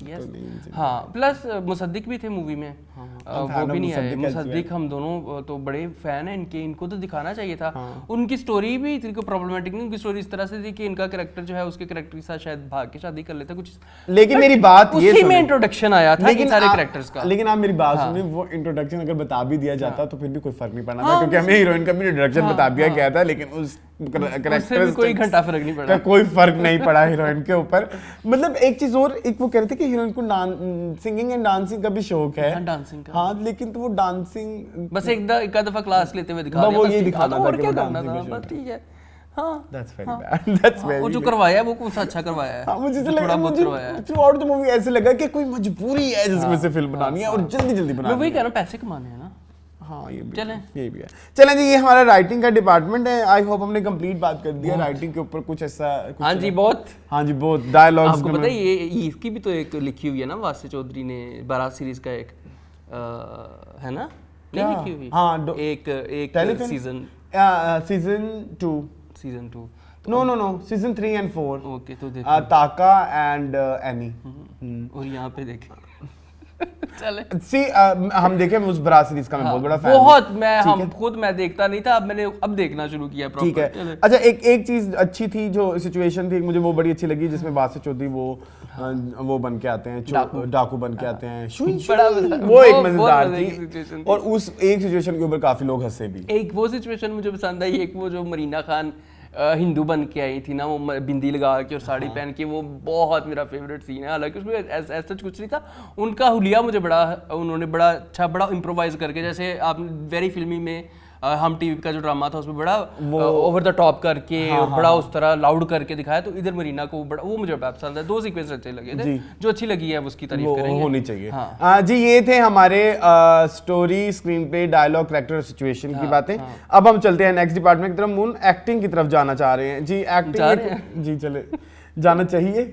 हाँ, प्लस मुसद्दिक भी थे मूवी में, वो भी नहीं आए। मुसद्दिक हम दोनों तो बड़े फैन हैं इनके, इनको तो दिखाना चाहिए था। उनकी स्टोरी भी इतनी प्रॉब्लमेटिक नहीं, उनकी स्टोरी इस तरह से थी कि इनका कैरेक्टर जो है उसके कैरेक्टर के साथ शायद भाग के शादी कर लेता कुछ, लेकिन मेरी बात ये उसी में इंट्रोडक्शन आया था इन सारे कैरेक्टर्स का। लेकिन आप मेरी बात सुनिए, वो इंट्रोडक्शन अगर बता भी दिया जाता तो फिर भी कोई फर्क नहीं पड़ना था, क्योंकि हमें हीरोइन का भी इंट्रोडक्शन बता दिया गया था, लेकिन उस कैरेक्टर कोई घंटा फर्क नहीं पड़ा, कोई फर्क नहीं पड़ा हीरोइन के ऊपर। मतलब एक चीज और, एक वो कह रहे थे कि हीरोइन को सिंगिंग एंड डांसिंग का भी शौक है, डांसिंग का, हाँ, लेकिन तो वो डांसिंग बस एक दफा क्लास लेते हुए दिखा दिया, वो ये दिखाना था और क्या करना था, बस ठीक है। हाँ, that's very bad, that's very वो जो करवाया है वो कौन सा अच्छा करवाया है। हाँ, मुझे थोड़ा बहुत करवाया है। थ्रूआउट द मूवी ऐसे लगा कि कोई मजबूरी है जिसमें से फिल्म बनानी है और जल्दी जल्दी बनानी है। मैं वही कह रहा हूँ, पैसे कमाने हैं ना। हाँ, ये भी चलें, ये भी है। चलें जी, ये हमारा राइटिंग का डिपार्टमेंट है। आई होप हमने कंप्लीट बात कर दिया राइटिंग के ऊपर, कुछ ऐसा हाँ जी बहुत डायलॉग्स। आपको पता है ये इसकी भी तो एक लिखी हुई है ना, वासे चौधरी ने बारात सीरीज का एक है ना, नहीं लिखी हुई? हाँ, एक season 2 no season 3 and 4। Okay, तो देखो ताका एंड एनी, और यहाँ पे देखें चले हम देखें उस बारात सीरीज का मैं बहुत बड़ा फैन हूं। मैं देखता नहीं था, अब देखना शुरू किया प्रॉपर। ठीक है, अच्छा एक चीज अच्छी थी, जो सिचुएशन थी मुझे वो बड़ी अच्छी लगी, जिसमें वासे चौधरी वो बन के आते हैं, डाकू बन के आते हैं, वो एक मजेदार थी, और उस एक सिचुएशन के ऊपर काफी लोग हंसे भी। एक वो सिचुएशन मुझे पसंद आई, एक वो जो मरीना खान हिंदू बन के आई थी ना, वो बिंदी लगा के और साड़ी पहन के, वो बहुत मेरा फेवरेट सीन है। हालांकि उसमें ऐसा कुछ नहीं था, उनका हुलिया मुझे उन्होंने बड़ा अच्छा बड़ा इम्प्रोवाइज करके, जैसे आप वेरी फिल्मी में हम टीवी का जो ड्रामा था उसमें बड़ा ओवर द टॉप करके और बड़ा उस तरह लाउड करके दिखाया, तो इधर मरीना को वो मुझे बड़ा पसंद है। 2 सीक्वेंस अच्छे लगे थे, जो अच्छी लगी है उसकी तारीफ करेंगे, होनी चाहिए। जी, ये थे हमारे story, screenplay, dialogue, character, situation की बातें। अब हम चलते हैं नेक्स्ट डिपार्टमेंट की तरफ। मून एक्टिंग की तरफ जाना चाह रहे हैं जी। एक्टिंग जी, चले जाना चाहिए,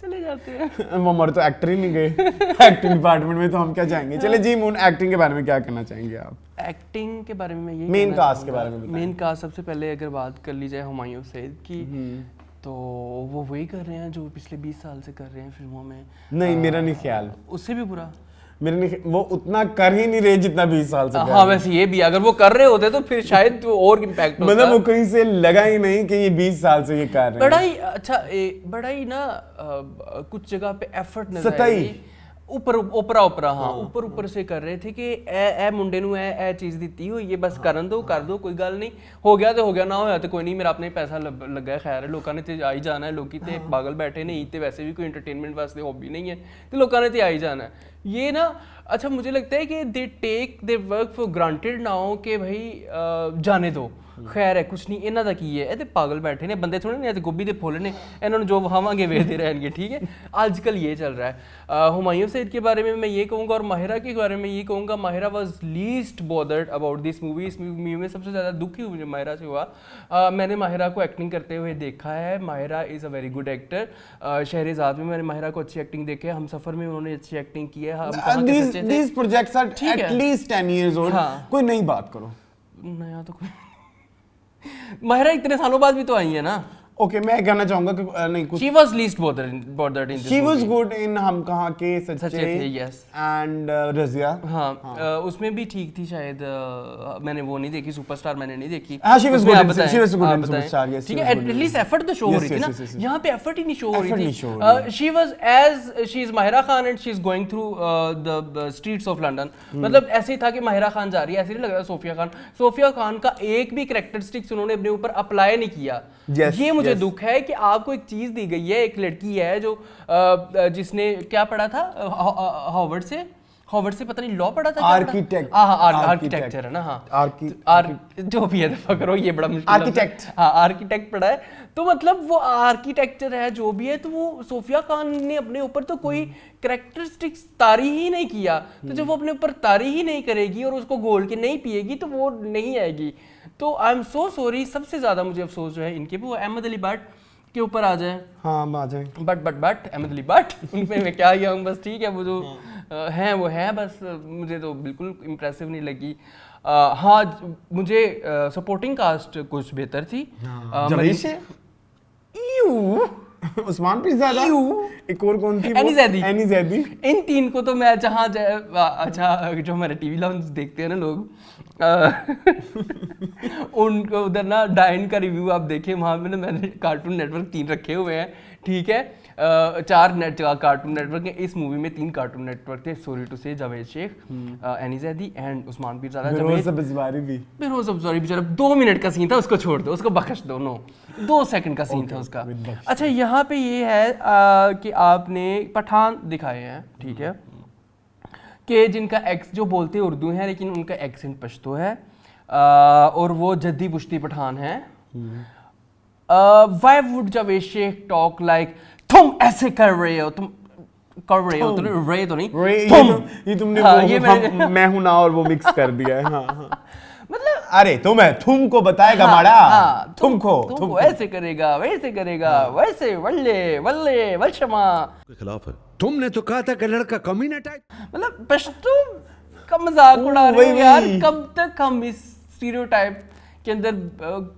चले जाते हैं। वो हमारे तो एक्टर ही नहीं गए एक्टिंग डिपार्टमेंट में, तो हम क्या जाएंगे। चले जी, मून एक्टिंग के बारे में क्या कहना चाहेंगे आप? एक्टिंग के बारे में ये मेन कास्ट के बारे में बताएं। मेन कास्ट सबसे पहले अगर बात कर ली जाए हुमायूं सईद की, तो वो वही कर रहे हैं जो पिछले 20 साल से कर रहे हैं फिल्मों में। नहीं, मेरा नहीं ख्याल, उससे भी बुरा वो उतना कर ही नहीं रहे जितना 20 साल से। हाँ, वैसे ये भी अगर वो कर रहे होते तो फिर शायद तो और इम्पैक्ट होता। मतलब वो कहीं से लगा ही नहीं कि ये 20 साल से ये कर रहे हैं। बड़ा ही अच्छा, बड़ा ही ना कुछ जगह पे एफर्ट नजर आया, ऊपर हाँ, ऊपर से कर रहे थे कि ए मुंडे नू ए चीज दी हुई, ये बस कर दो कोई गल नहीं, हो गया तो हो गया, ना होया तो कोई नहीं, मेरा अपना ही पैसा लगा है, खैर है, लोगों ने तो आई जाना है, लोग ते पागल बैठे नहीं, तो वैसे भी कोई एंटरटेनमेंट वास्ते हॉबी नहीं है, तो लोगों ने तो आई जाना है। ये ना अच्छा, मुझे लगता है कि they take they work for granted now कि भाई जाने दो, खैर है कुछ नहीं, इन्हों का की है, ये पागल बैठे ने बंदे थोड़े ने, गोभी के फुल ने, इन्होंने जो वहावांगे वेखते रहेंगे। ठीक है, आजकल ये चल रहा है। हुमायूं सईद के बारे में मैं ये कहूँगा, और माहिरा के बारे में ये कहूँगा, Mahira was least bothered about this movie. इस मूवी में सबसे ज़्यादा दुख ही मुझे माहिरा से हुआ। मैंने माहिरा को एक्टिंग करते हुए देखा है, Mahira is a very good actor. Shahrzad में मैंने माहिरा को अच्छी एक्टिंग देखी है, हम सफ़र में उन्होंने अच्छी एक्टिंग की है। These projects are at least 10 years old। कोई नई बात करो, नया तो कोई माहिरा इतने सालों बाद भी तो आई है ना। ओके मैं कहना चाहूंगा कि नहीं कुछ she was least bothered in this she was movie. Good in हम कहाँ के सच्चे सच्चे थे, yes. एंड रजिया हाँ, उसमें भी ठीक थी शायद। मैंने वो नहीं देखी, सुपरस्टार मैंने नहीं देखी। हाँ, she was उसमें good आप in- बताएं, she was good आप in बताएं। Superstar, yes, ठीक she है, was good in- at least effort तो शो हो Yes, रही थी yes, ना। yes, yes, yes. यहाँ पे एफर्ट ही नहीं शो हो Effort रही नहीं थी। show हो रही she was as she is Mahira Khan and she is going through the streets of London. मतलब ऐसे ही था कि माहिरा खान जा रही है, ऐसे नहीं लग रहा सोफिया खान का एक भी कैरेक्टरिस्टिक्स उन्होंने अपने ऊपर अप्लाई नहीं किया। Yes, ये मुझे yes. दुख है कि आपको एक चीज दी गई है, एक लड़की है जो जिसने क्या पढ़ा था हॉवर्ड से पता नहीं लॉ पढ़ा था, Architect. आर्किटेक्चर है ना। हाँ, जो भी है दफा करो, ये बड़ा मुश्किल Architect. हाँ, आर्किटेक्ट पढ़ा है। तो मतलब वो आर्किटेक्चर है जो भी है, तो वो सोफिया खान ने अपने ऊपर तो कोई कैरेक्टरिस्टिक्स तारी ही नहीं किया। तो जब वो अपने ऊपर तारी ही नहीं करेगी और उसको गोल के नहीं पिएगी तो वो नहीं आएगी। तो आई एम सो सॉरी। सबसे ज्यादा मुझे अफसोस जो है इनके पे वो अहमद अली भट्ट के ऊपर आ जाए। हाँ आ जाए बट अहमद अली भट्ट उनपे मैं क्या ही आऊँ, बस ठीक है, वो जो हैं वो हैं, बस मुझे तो बिल्कुल इम्प्रेसिव नहीं लगी। हाँ, मुझे सपोर्टिंग कास्ट कुछ बेहतर थी। उस्मान भी ज्यादा एक और कौन थी? एनी जैदी। इन तीन को तो मैं जहाँ अच्छा, जो हमारे टीवी लाउंज देखते हैं ना लोग, उनको उधर ना डाइन का रिव्यू आप देखें, वहाँ पे ना मैंने कार्टून नेटवर्क 3 रखे हुए हैं, ठीक है। 4 कार्टून नेटवर्क हैं, इस मूवी में 3 कार्टून नेटवर्क थे। Sorry to say Javed Shaikh, Annie Zaidi and Usman Peerzada. Behroz Abbari भी। बेरोज अब्बारी बेचारा 2 मिनट का सीन था, उसको छोड़ दो, उसको बख्श दो। नो, 2 सेकंड का सीन था उसका। अच्छा, यहाँ पे ये है कि आपने पठान दिखाए हैं, ठीक है, कि जिनका जो बोलते उर्दू है लेकिन उनका एक्सेंट पश्तो है, और वो जद्दी पुश्ती पठान है। Why would Javed Sheikh talk like तुम ऐसे कर रहे हो, तुम कर रहे हो, तो रे तो नहीं, तुम ये तुमने हाँ, वो ये मैं हूं ना और वो मिक्स कर दिया है। हाँ। मतलब अरे तुमको बताएगा माड़ा। तुमको ऐसे करेगा, वैसे करेगा, वैसे वल्ले वल्ले वलशमा के खिलाफ है। तुमने तो कहा था कि लड़का कमीना टाइप। मतलब पश्तो का मजाक उड़ा रहे हो यार। कब तक हम इस स्टीरियोटाइप के अंदर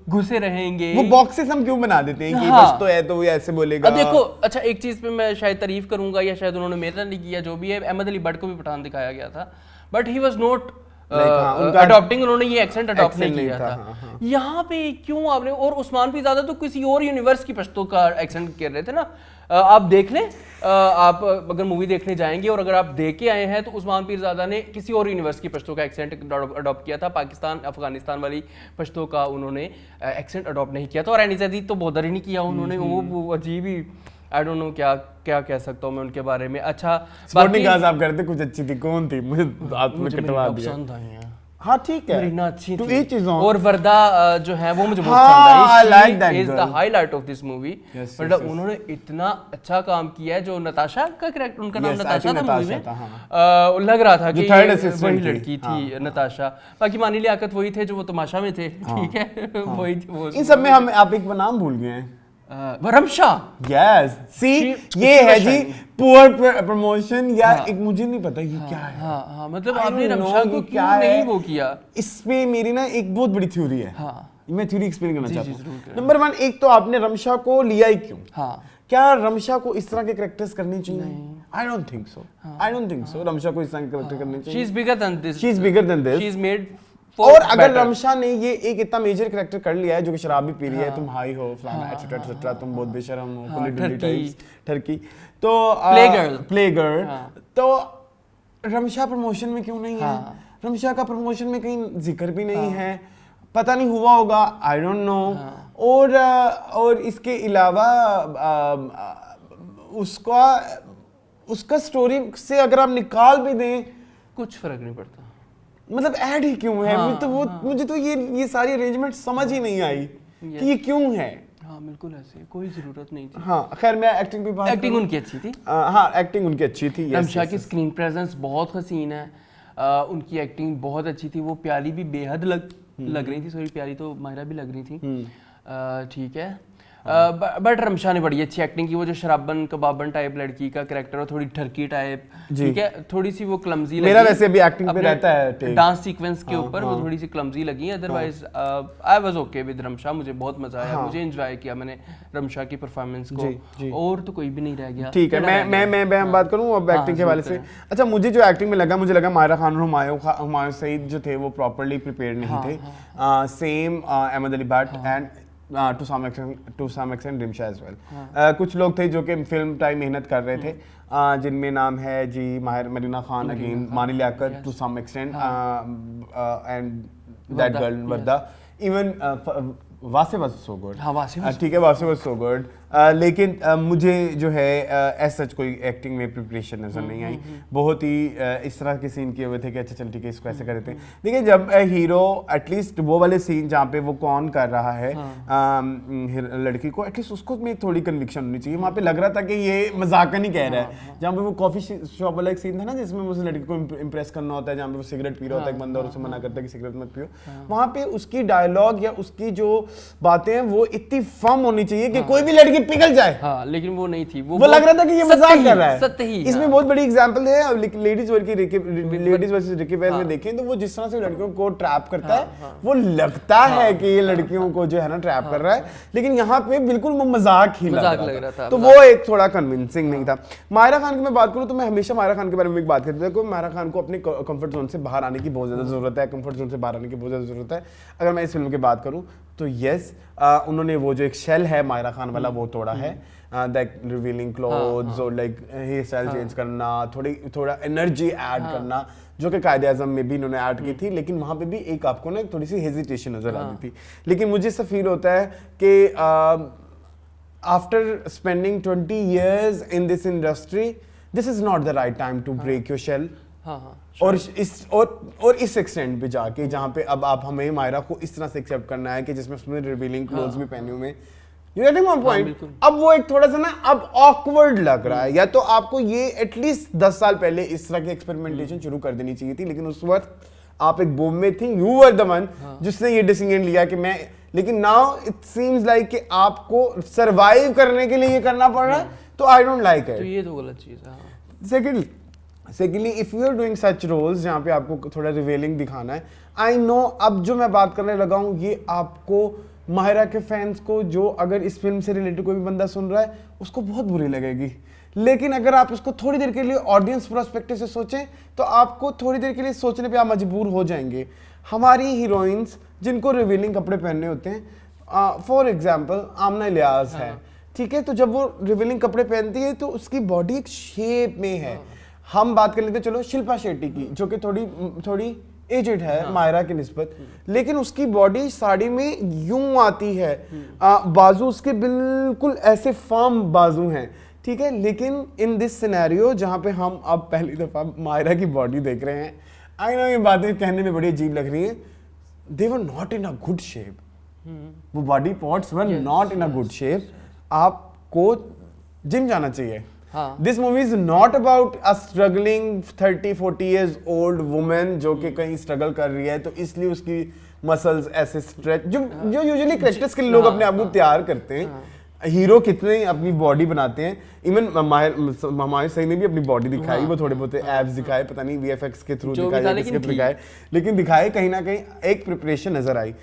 घुसे रहेंगे? वो बॉक्सेस हम क्यों बना देते हैं कि हाँ। बस तो है तो वो ऐसे बोलेगा। अब देखो, अच्छा एक चीज पे मैं शायद तारीफ करूंगा, या शायद उन्होंने मेरा नहीं किया, जो भी है, अहमद अली भट्ट को भी पठान दिखाया गया था, but he was not adopting, उन्होंने ये एक्सेंट अडॉप्ट नहीं किया था। यहाँ पे क्यों आपने, और उस्मान भी ज्यादा तो किसी और यूनिवर्स की पश्तो का एक्सेंट कर रहे थे ना। आप देख लें, आप अगर मूवी देखने जाएंगे और अगर आप देख के आए हैं तो उस्मान पीरज़ादा ने किसी और यूनिवर्स की पश्तो का एक्सेंट अडॉप्ट किया था। पाकिस्तान अफगानिस्तान वाली पश्तो का उन्होंने एक्सेंट अडॉप्ट नहीं किया था। और एनिज़ैदी तो बॉदर ही नहीं किया उन्होंने, वो अजीब ही, आई डोंट नो क्या कह सकता हूँ मैं उनके बारे में। अच्छा, स्पोर्टिंग कास्ट आप करते कुछ अच्छी थी, कौन थी? मुझे हाथ में कटवा दिया। पसंद आई हैं। हाँ ठीक है, मरीना अच्छी तो थी। एक चीज और वर्दा जो है वो मुझे बहुत हाँ, I पसंद like I. that she is the girl. Highlight of this movie. Yes, मतलब yes. उन्होंने इतना अच्छा काम किया है। जो नताशा का कैरेक्टर, उनका नाम Yes, I नताशा think था मूवी में, नताशा था, लग रहा था जो कि third ये assistant वही थी। लड़की थी नताशा। बाकी मानी लियाकत वही थे जो वो तमाशा में थे, ठीक है। वही वो इन सब में हम आप एक नाम भूल गए हैं। रमशा। यस, सी ये है जी पुअर प्रमोशन, या एक मुझे नहीं पता ये क्या है। हाँ, मतलब I आपने don't know रमशा को ये क्यों क्या नहीं है। वो किया? इसमें मेरी ना एक बहुत बड़ी थ्योरी है। हाँ, मैं थ्योरी एक्सप्लेन करना जी, चाहता जरूर हूँ। करें। नंबर 1, एक तो आपने रमशा को लिया ही क्यों? हाँ, क्या रमशा को इस तरह के कैरेक्टर्स करने चाहिए? I don't think so. Ramsha को इस तरह के कैरेक्टर करने शी चाहिए। Is bigger than this. She is bigger than this. She is made और अगर रमशा ने ये एक इतना मेजर कैरेक्टर कर लिया है, जो कि शराब भी पी रही है, तुम हाई हो, फलाना एटसेट्रा एटसेट्रा, तुम बहुत बेशरम हो, पुली डुली टाइप्स, ठरकी, तो प्ले गर्ल, तो रमशा प्रमोशन में क्यों नहीं है? रमशा का प्रमोशन में कहीं जिक्र भी नहीं है, पता नहीं हुआ होगा, आई डोंट नो। और इसके अलावा उसका स्टोरी से अगर आप निकाल भी दें, कुछ फर्क नहीं पड़ता। मतलब ऐड ही क्यों है? मुझे तो ये सारी अरेंजमेंट समझ ही नहीं आई कि ये क्यों है। हाँ, बिल्कुल ऐसे कोई जरूरत नहीं थी। हाँ, खैर मैं एक्टिंग पे बात एक्टिंग उनकी अच्छी थी। हाँ, एक्टिंग उनकी अच्छी थी। रमशा की स्क्रीन प्रेजेंस बहुत हसीन है। उनकी एक्टिंग बहुत अच्छी थी। वो प्यारी भी बेहद लग रही थी। सॉरी, प्यारी तो माहिरा भी लग रही थी, ठीक है। बट रमशा ने बड़ी अच्छी एक्टिंग की। वो जो शराबन कबाबन टाइप लड़की का कैरेक्टर है, थोड़ी ठरकी टाइप, ठीक है, थोड़ी सी वो क्लमजी लगी। मेरा वैसे भी एक्टिंग पे रहता है डांस सीक्वेंस के ऊपर वो थोड़ी सी क्लमजी लगी। Otherwise I was okay with Ramsha, मुझे बहुत मजा आया, मुझे एंजॉय किया मैंने रमशा की परफॉर्मेंस को। और तो कोई भी नहीं रह गया। ठीक है, मैं बात करूं अब एक्टिंग के हवाले से। अच्छा, मुझे जो एक्टिंग में लगा, मुझे लगा मायरा खान और हुमायूं सईद जो थे वो प्रॉपर्ली प्रिपेयर्ड नहीं थे। Same Ahmad Ali Bhatt and to some extent Rimsha as well. कुछ लोग थे जो कि फिल्म टाइम मेहनत कर रहे थे, जिनमें नाम है जी माहिर Marina Khan, again Mani Liaquat to some extent, and that girl Warda, even Wasay was so good. ठीक है, वासे वाज सो गुड। लेकिन मुझे जो है एज सच कोई एक्टिंग में प्रिपरेशन नजर नहीं आई। बहुत ही इस तरह के सीन किए हुए थे कि अच्छा चल ठीक है इसको ऐसे कर देते हैं। देखिए, जब हीरो एटलीस्ट वो वाले सीन जहाँ पे वो कौन कर रहा है लड़की को, एटलीस्ट उसको में थोड़ी कन्विक्शन होनी चाहिए। वहाँ पे लग रहा था कि ये मजाकन ही कह रहा है। जहाँ पे वो कॉफी शॉप वाला एक सीन था ना, जिसमें उस लड़की को इम्प्रेस करना होता है, जहाँ पे वो सिगरेट पी रहा होता है, एक बंदा और उसे मना करता है कि सिगरेट मत पियो। वहाँ पे उसकी डायलॉग या उसकी जो बातें हैं वो इतनी फर्म होनी चाहिए कि कोई भी लड़की पिघल जाए। हाँ, लेकिन वो नहीं थी। वो लग रहा था कि ये मजाक कर रहा है। सत्य ही। इसमें बहुत बड़ी एग्जांपल है लेडीज वर्सेस रिकी वेल में देखें तो वो जिस तरह से लड़कियों को ट्रैप करता है, वो लगता है कि ये लड़कियों को जो है ना ट्रैप कर रहा है, लेकिन यहाँ पे बिल्कुल वो मजाक ही लग रहा था। तो वो एक थोड़ा कन्विंसिंग नहीं था। मायरा खान की मैं बात करूँ तो मैं हमेशा मायरा खान के बारे में एक बात करता हूँ, मायरा खान को अपने कंफर्ट जोन से बाहर आने की बहुत ज्यादा जरूरत है। कंफर्ट जोन से बाहर आने की बहुत ज्यादा जरूरत है। अगर मैं इस फिल्म की बात करूँ तो यस, उन्होंने वो जो एक शेल है मायरा खान वाला वो तोड़ा है। दैट रिवीलिंग क्लोथ्स और लाइक हेयर स्टाइल चेंज करना, थोड़ा एनर्जी ऐड करना, जो कि कायदे आज़म में भी इन्होंने ऐड की थी, लेकिन वहाँ पे भी एक आपको ना थोड़ी सी हेजिटेशन नजर आ रही थी। लेकिन मुझे ऐसा फील होता है कि after spending 20 years in this industry, this is not the right time to break your shell. और इस एक्सटेंट पे जाके जहाँ पे अब आप हमें मायरा को इस तरह से एक्सेप्ट करना है कि जिसमें उसने रिवीलिंग क्लोथ्स भी पहने हुए, यू गेटिंग माय पॉइंट। अब वो एक थोड़ा सा ना अब ऑकवर्ड लग रहा है। या तो आपको ये एटलीस्ट 10 साल पहले इस तरह की एक्सपेरिमेंटेशन शुरू कर देनी चाहिए थी, लेकिन उस वक्त आप एक बूम में थी, यू वर द वन जिसने ये डिसीजन लिया कि मैं, लेकिन नाउ इट सीम्स लाइक कि आपको सरवाइव करने के लिए ये करना पड़ रहा है, तो आई डोंट लाइक इट। तो ये तो गलत चीज है। Secondly if you are doing such roles जहाँ पे आपको थोड़ा रिवेलिंग दिखाना है, आई नो अब जो मैं बात करने लगा हूँ ये आपको माहिरा के फैंस को, जो अगर इस फिल्म से रिलेटेड कोई भी बंदा सुन रहा है उसको बहुत बुरी लगेगी, लेकिन अगर आप उसको थोड़ी देर के लिए ऑडियंस पर्सपेक्टिव से सोचें तो आपको थोड़ी देर के लिए सोचने पे आप मजबूर हो जाएंगे। हमारी हीरोइंस जिनको रिवीलिंग कपड़े पहनने होते हैं, फॉर एग्जाम्पल आमना इलियास है, ठीक है, तो जब वो रिवीलिंग कपड़े पहनती है तो उसकी बॉडी एक शेप में है। हम बात कर लेते हैं चलो शिल्पा शेट्टी की, जो कि थोड़ी एजेड है मायरा की निस्बत, लेकिन उसकी बॉडी साड़ी में यूं आती है, बाजू उसके बिल्कुल ऐसे फर्म बाजू हैं, ठीक है। लेकिन इन दिस सिनेरियो जहाँ पे हम अब पहली दफा मायरा की बॉडी देख रहे हैं, आई नो ये बातें कहने में बड़ी अजीब लग रही हैं, they were not in a good shape, वो body parts were not in a good shape. आपको जिम जाना चाहिए। This movie is not about a struggling 30-40 years old women जो कि कहीं स्ट्रगल कर रही है, तो इसलिए उसकी मसल्स ऐसे स्ट्रेच, जो यूजुअली कैरेक्टर्स के लिए लोग अपने आप को तैयार करते हैं। हीरो कितने अपनी बॉडी बनाते हैं, इवन हमारे सही ने भी अपनी बॉडी दिखाई, वो थोड़े बहुत एब्स दिखाए, पता नहीं VFX के थ्रू दिखाए, लेकिन दिखाए कहीं ना कहीं एक प्रिपरेशन नजर आई।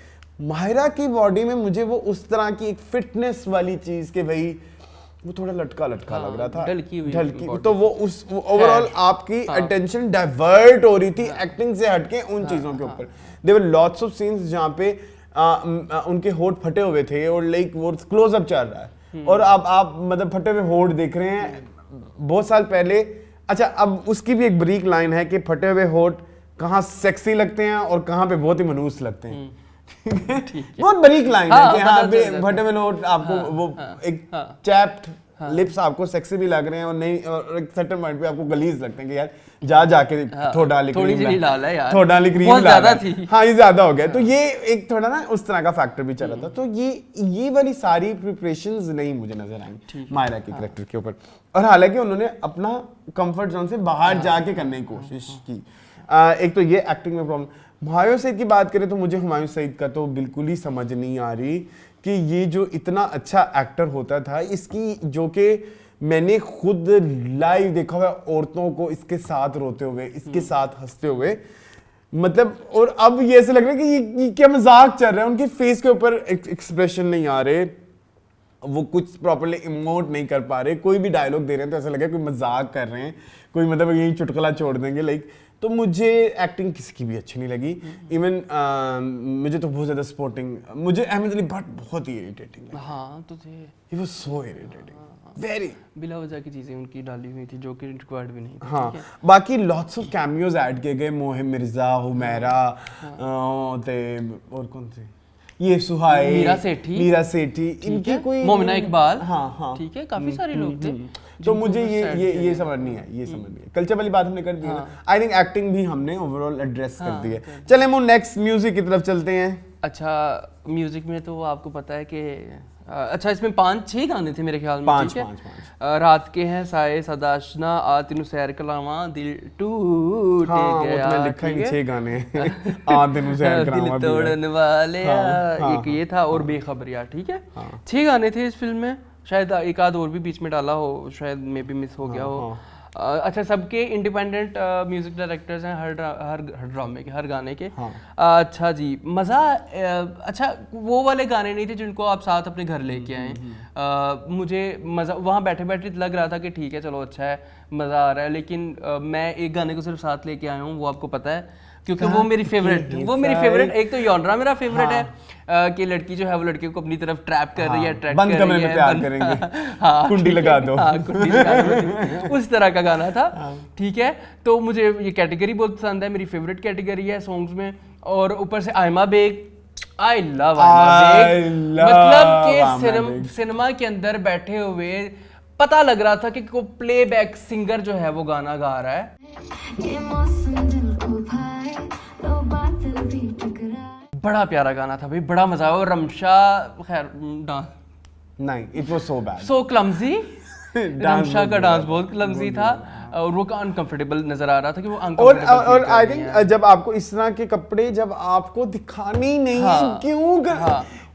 माहिरा की बॉडी में मुझे वो उस तरह की एक फिटनेस वाली चीज के भाई वो थोड़ा लटका लग रहा था, ढलकी, तो वो उस ओवरऑल आपकी अटेंशन डाइवर्ट हो रही थी एक्टिंग से हटके उन चीजों के ऊपर। There were lots of scenes जहाँ पे उनके होठ फटे हुए थे और लाइक वो क्लोजअप चल रहा है और आप मतलब फटे हुए होठ देख रहे हैं बहुत साल पहले। अच्छा, अब उसकी भी एक ब्रीक लाइन है कि फटे हुए होठ कहाँ सेक्सी लगते हैं और कहाँ पे बहुत ही मनूस लगते हैं। बहुत बरीक लाइन है कि हाँ फटे हुए होठ आपको वो एक चैप्ड लिप्स आपको सेक्सी भी लग रहे हैं और नहीं, और एक सर्टेन पॉइंट पे आपको गलीज लगते हैं कि यार जाके थोड़ा डाली क्रीम ज्यादा थी, हाँ ये ज्यादा हो गया। तो ये एक थोड़ा ना उस तरह का फैक्टर भी चला था। तो ये वाली सारी प्रिपरेशंस नहीं मुझे नजर आई मायरा के कैरेक्टर के ऊपर, और हालांकि उन्होंने अपना कंफर्ट जोन से बाहर जाके करने की कोशिश की। एक तो ये एक्टिंग में प्रॉब्लम। हुमायूं सईद की बात करें तो मुझे हुमायूं सईद का तो बिल्कुल ही समझ नहीं आ रही कि ये जो इतना अच्छा एक्टर होता था, इसकी जो कि मैंने खुद लाइव देखा हुआ औरतों को इसके साथ रोते हुए, इसके साथ हंसते हुए, मतलब, और अब ये ऐसे लग रहा है कि ये क्या मजाक चल रहा है, उनके फेस के ऊपर एक्सप्रेशन नहीं आ रहे, वो कुछ प्रॉपर्ली इमोट नहीं कर पा रहे, कोई भी डायलॉग दे रहे हैं तो ऐसा लगे कोई मजाक कर रहे हैं, कोई मतलब यही चुटकुला छोड़ देंगे लाइक। तो मुझे एक्टिंग किसी की भी अच्छी नहीं लगी। इवन मुझे तो बहुत ज़्यादा सपोर्टिंग, मुझे अहमद अली भट्ट बहुत ही इरिटेटिंग लगा। हाँ तो थे, he was so irritating, very बिला वजह की चीज़ें उनकी डाली हुई थी जो कि रिक्वायर्ड भी नहीं थी। हाँ, बाकी लॉट्स ऑफ कैमियोज ऐड किए गए, मोहिम मिर्जा, हुमैरा, और कौन थे, ये सुहाई, मीरा सेठी, इनके कोई, मोमिना इकबाल, हाँ, ठीक है, काफी सारे लोग थे। तो मुझे ये समझ नहीं है, ये समझ नहीं है। कल्चर वाली बात हमने कर दी है ना, आई थिंक एक्टिंग भी हमने ओवरऑल एड्रेस कर दी है। चले हम नेक्स्ट म्यूजिक की तरफ चलते हैं। अच्छा, म्यूजिक में तो आपको पता है कि अच्छा इसमें 5-6 गाने थे मेरे ख्याल में, पांच। रात के हैं साए सदाशना, आ तेनू सैर कलावा, दिल टूट गया, उसमें लिखा ही 6 गाने हैं। आ तेनू सैर कलावा, दिल तोड़ने वाले, एक ये था, और बेखबरिया, ठीक है। 6 गाने थे इस फिल्म में, शायद एक आध और भी बीच में डाला हो, शायद मे भी मिस हो गया हो। अच्छा, सबके इंडिपेंडेंट म्यूजिक डायरेक्टर्स हैं हर ड्रामे के, हर गाने के। अच्छा जी, मज़ा, अच्छा वो वाले गाने नहीं थे जिनको आप साथ अपने घर लेके आए। मुझे मज़ा वहाँ बैठे बैठे लग रहा था कि ठीक है चलो अच्छा है, मज़ा आ रहा है, लेकिन मैं एक गाने को सिर्फ साथ लेके आया हूँ, वो आपको पता है, क्योंकि वो मेरी फेवरेट, एक तो यॉनरा मेरा फेवरेट है कि लड़की जो है वो लड़के को अपनी तरफ ट्रैप कर रही है, अट्रैक्ट कर रही है, बंद कमरे में प्यार करेंगे, कुंडी लगा दो, कुंडी लगा दो, उस तरह का गाना था, ठीक है। तो मुझे ये कैटेगरी बहुत पसंद है, मेरी फेवरेट कैटेगरी है सॉन्ग्स में। और ऊपर से आयमा बेग, आई लव आयमा बेग, मतलब कि सिनेमा के अंदर बैठे हुए पता लग रहा था कि को प्लेबैक सिंगर जो है वो गाना गा रहा है। बड़ा प्यारा गाना था भाई, बड़ा मजा आया। और रमशा, खैर डांस नहीं, it was so bad, so clumsy. Ramsha का डांस बहुत क्लमजी था और वो अनकंफर्टेबल नजर आ रहा था कि वो अनकंफर्टेबल। और आई थिंक जब आपको इस तरह के कपड़े जब आपको दिखाने ही नहीं है, क्यों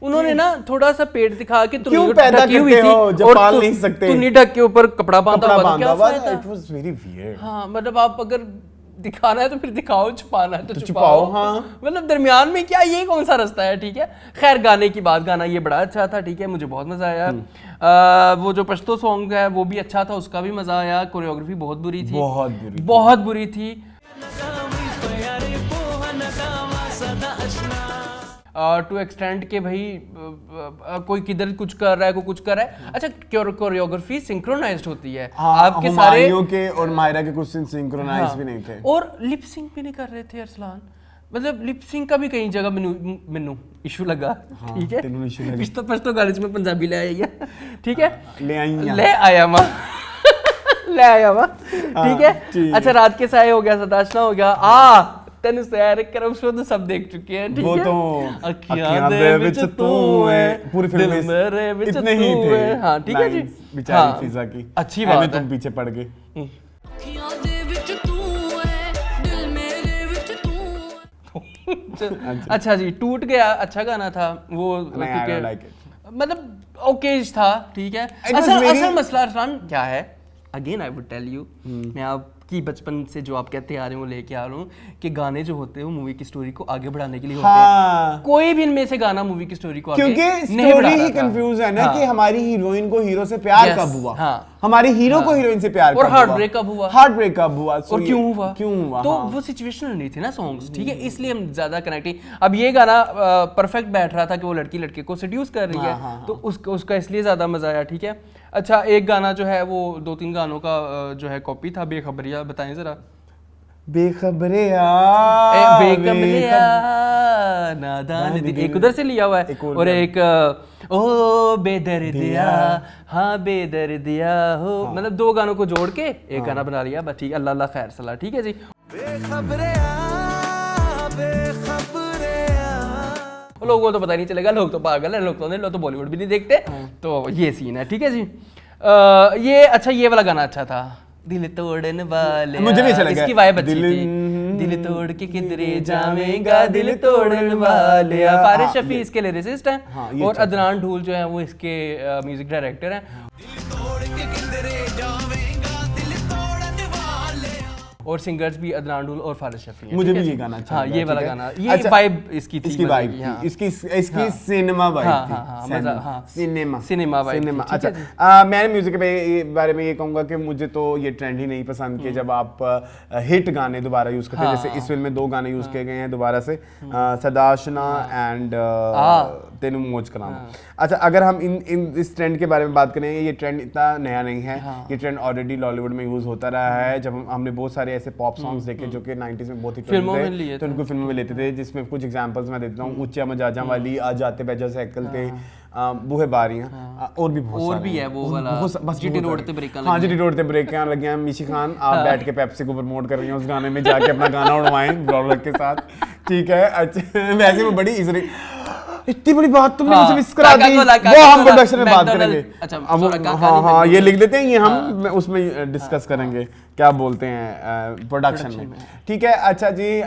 उन्होंने ना थोड़ा सा पेट दिखा के क्यों पैदा करते हो जब पाल नहीं सकते, तुन्नी ढक के ऊपर कपड़ा बांधा हुआ, क्या फायदा? It was very weird. हाँ, मतलब आप अगर दिखाना है तो फिर दिखाओ, छुपाना है तो छुपाओ। हाँ, मतलब दरमियान में क्या, ये कौन सा रास्ता है, ठीक है। खैर, गाने की बात, गाना ये बड़ा अच्छा था, ठीक है, मुझे बहुत मजा आया। वो जो पश्तो सॉन्ग है वो भी अच्छा था, उसका भी मजा आया। कोरियोग्राफी बहुत बुरी थी, बहुत बुरी थी। टू एक्सटेंड के भाई कोई किधर कुछ कर रहा है, कोई कुछ कर रहा है। अच्छा, कोरियोग्राफी सिंक्रोनाइज्ड होती है, आपके सारे के और मायरा के कुछ सिंक्रोनाइज भी नहीं थे, और लिप सिंक भी नहीं कर रहे थे अरसलान। मतलब लिप सिंक का भी कई जगह मैनू इशू लगा, ठीक है। पश्तो गाने में पंजाबी ले आई है, ठीक है, ले आया माँ ले आया माँ, ठीक है। अच्छा, रात के साए हो गया, सदाशना हो गया, तेन सैर करम शुद्ध सब देख चुके हैं, ठीक है। वो तो अखियां दे विच तू है, पूरी फिल्म में मेरे विच इतने ही थे। हाँ, ठीक है जी, बेचारी फिजा की अच्छी बात है, तुम पीछे पड़ गए। अच्छा जी, टूट गया, अच्छा गाना था वो, मतलब ओके था, ठीक है। असल मसला अरसलान क्या है, again I would tell you, मैं आपकी बचपन से जो आप कहते आ रहे हैं वो लेके आ रहा हूँ कि गाने जो होते हैं वो मूवी की स्टोरी को आगे बढ़ाने के लिए होते हैं। कोई भी इनमें से गाना मूवी की स्टोरी को आगे नहीं बढ़ा रहा था, क्योंकि स्टोरी ही कंफ्यूज है ना, कि हमारी हीरोइन को हीरो से प्यार कब हुआ, हमारे हीरो को हीरोइन से प्यार कब हुआ, और हार्ट ब्रेक कब हुआ, और क्यों हुआ, तो वो सिचुएशनल नहीं थे ना सॉन्ग्स, ठीक है, इसलिए हम ज्यादा कनेक्टिंग। अब ये गाना परफेक्ट बैठ रहा था कि वो लड़की लड़के को सेड्यूस कर रही है, तो उसका इसलिए ज्यादा मजा आया, ठीक है। अच्छा, एक गाना जो है वो 2-3 गानों का जो है कॉपी था, बेखबरिया, बताएं जरा। बेखबरिया नादान, एक उधर से लिया हुआ है, और एक ओ बेदर्दिया, हाँ बेदर्दिया हो, मतलब 2 गानों को जोड़ के एक गाना बना लिया, बस ठीक है। अल्लाह अल्लाह खैर सलाह, ठीक है जी। लोगों को तो पता नहीं चलेगा, लोग तो पागल है, लोग तो बॉलीवुड भी नहीं देखते, तो ये सीन है, ठीक है जी। ये अच्छा, ये वाला गाना अच्छा था, दिल तोड़ने वाले, मुझे भी अच्छा लगा, इसकी वाइब अच्छी थी, दिल तोड़ के किधरे जावेगा दिल तोड़न वालिया। फारिस शफी इसके लिरिसिस्ट हैं हाँ, ये और अदनान ढूल जो है वो इसके म्यूजिक डायरेक्टर हैं। और सिंगर्स भी अदनान ढूल और फारिस शफी हैं। मुझे ठीक भी है? ये गाना अच्छा हाँ लगा, ये वाला ठीक है? गाना, ये अच्छा, वाइब इसकी थी, इसकी वाइब हाँ। थी, इसकी सिनेमा वाइब हाँ, थी। हाँ, हाँ, मजा, हाँ। सिनेमा सिनेमा वाइब थी, सिनेमा। ठीक अच्छा, है जी। मैं म्यूजिक के बारे में ये कहूंगा कि मुझे तो ये ट्रेंड ही नहीं पसंद कि जब आप हिट गाने दोबारा यूज करते हैं। जैसे इस फिल्म में 2 गाने यूज किए गए हैं दोबारा से, सदाशना एंड तेनू मौज का नाम। अच्छा, अगर हम इस ट्रेंड के बारे में बात करें, ये ट्रेंड इतना नया नहीं है। ये ट्रेंड ऑलरेडी लॉलीवुड में यूज होता रहा है। जब हमने बहुत सारे ऐसे पॉप सॉन्ग्स देखे जो कि 90s में बहुत ही फिल्मों में ट्रेंड लिए थे, तो उनको फिल्मों में लेते थे, जिसमें कुछ एग्जांपल्स मैं देता हूँ। ऊंचा मजाजा वाली, आज जाते बैजा साइकिल थे, बूहे बारियां, और भी बहुत और सारे भी है हैं। वो वाला बस जीटी बहुत रोड सारे। ते ब्रेकां हाँ, लगी जीटी रोड ते ब्रेकां लगी हैं। मिशी खान, आप बैठ के पेप्सी को प्रमोट कर रही हैं उस गाने में, जाके अपना गाना उड़वाएं ब्लॉगर के साथ, ठीक है। अच्छा, वैसे वो बड़ी इजरी, इतनी बड़ी बात तुमने मुझे मिस करा दी, वो हम प्रोडक्शन में बात करेंगे। अच्छा, हाँ, ये लिख देते हैं, ये हम उसमें डिस्कस करेंगे, क्या बोलते हैं, प्रोडक्शन में, ठीक है। अच्छा जी,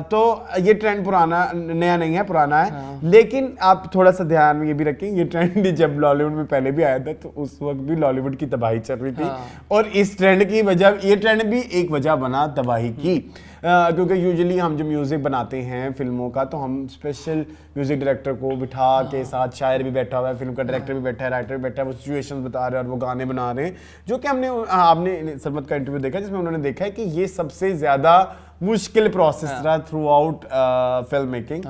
तो ये ट्रेंड पुराना नया नहीं है, पुराना है। लेकिन आप थोड़ा सा ध्यान में ये भी रखें, ये ट्रेंड जब लॉलीवुड में पहले भी आया था तो उस वक्त भी लॉलीवुड की तबाही चल रही थी। और इस ट्रेंड की वजह, ये ट्रेंड भी एक वजह बना तबाही की, क्योंकि यूजुअली हम जो म्यूज़िक बनाते हैं फिल्मों का, तो हम स्पेशल म्यूज़िक डायरेक्टर को बिठा के साथ, शायर भी बैठा हुआ है, फिल्म का डायरेक्टर भी बैठा है, राइटर भी बैठा है, वो सिचुएशंस बता रहे हैं और वो गाने बना रहे हैं। जो कि आपने सरमत का इंटरव्यू देखा जिसमें उन्होंने देखा है कि ये सबसे ज़्यादा मुश्किल प्रोसेस रहा थ्रू आउट फिल्म मेकिंग।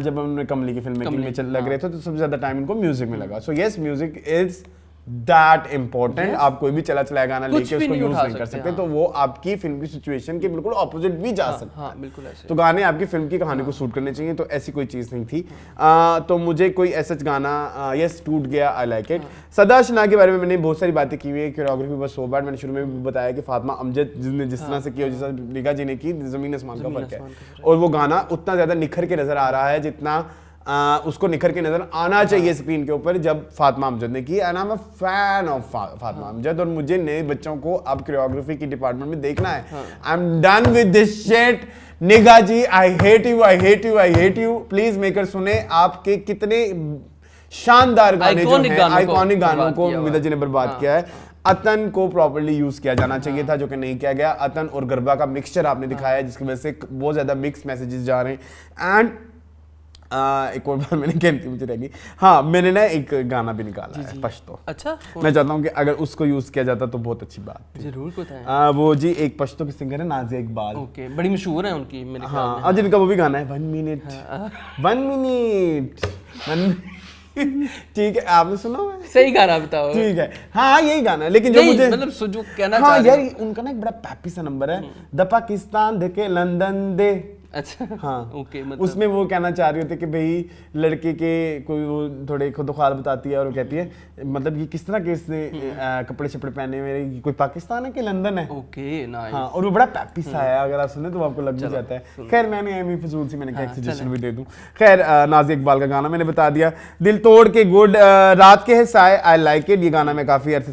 जब उन्होंने कमली की फिल्म मेकिंग में लग रहे थे तो सबसे ज़्यादा टाइम इनको म्यूज़िक में लगा। So yes, music is that important. आप कोई भी चला चलाया गाना लेके उसको यूज नहीं कर सकते, तो वो आपकी फिल्म की सिचुएशन के बिल्कुल ऑपोजिट भी जा सकता है। बिल्कुल ऐसे। तो गाने आपकी फिल्म की कहानी को सूट करने चाहिए, तो ऐसी कोई चीज़ नहीं थी। तो मुझे कोई ऐसा गाना यस टूट गया, आई लाइक इट। सदाशना के बारे में मैंने बहुत सारी बातें की हुई है, कोरियोग्राफी बस सो बैड। मैंने शुरू में भी बताया कि फातिमा अमजद जिसने जिस तरह से किया, जिस तरह निगाह जी ने की, ज़मीन आसमान का फर्क है। और वो गाना उतना ज़्यादा निखर के नज़र आ रहा है जितना उसको निखर के नजर आना चाहिए स्क्रीन के ऊपर, जब फातिमा अमजद ने की। And I am a fan of Fatima Amjad, और मुझे नए बच्चों को अब कोरियोग्राफी की डिपार्टमेंट में देखना है। I am done with this shit. Nigah ji, I hate you, I hate you, I hate you. Please maker सुने आपके कितने शानदार गाने जो हैं, आइकॉनिक गानों को निगाह जी ने बर्बाद किया है। अतन को प्रॉपर्ली यूज किया जाना चाहिए था, जो कि नहीं किया गया। अतन और गरबा का मिक्सचर आपने दिखाया है, जिसकी वजह से बहुत ज्यादा मिक्स मैसेजेस जा रहे हैं। एंड एक और बात मैंने कहती मुझे रहेगी, हाँ, मैंने ना एक गाना भी निकाला है पश्तो। अच्छा, मैं चाहता हूँ कि अगर उसको यूज किया जाता तो बहुत अच्छी बात थी। जरूर बताएं। वो जी एक पश्तो की सिंगर है नाज़िया इकबाल। ओके, बड़ी मशहूर है उनकी मेरे ख्याल में। हाँ, जिनका वो भी गाना है 1 मिनट 1 मिनट। ठीक है, आपने सुना हुआ है? सही गाना बताओ। ठीक है, हाँ यही गाना है, लेकिन जो मुझे मतलब जो कहना हाँ चाह यार, उनका ना एक बड़ा पैपी सा नंबर है, द पाकिस्तान दे के लंदन दे। अच्छा, हाँ, ओके, मतलब उसमें वो कहना चाह रही होती है कि भाई लड़के के कोई वो थोड़े खुदखाल बताती है और वो कहती है, मतलब ये किस तरह के इसने कपड़े शपड़े पहने हुए, कोई पाकिस्तान है कि लंदन है। Okay, nice. हाँ, और वो बड़ा पैपी सा है, अगर आप सुने तो आपको लग भी जाता है। खैर, मैंने एमी फजूल सी मैंने कहा सजेशन भी दे दूं। खैर, नाज़िया इकबाल का गाना मैंने बता दिया, दिल तोड़ के गुड, रात के हिस्साए, आई लाइक इट। ये गाना मैं काफी अर्से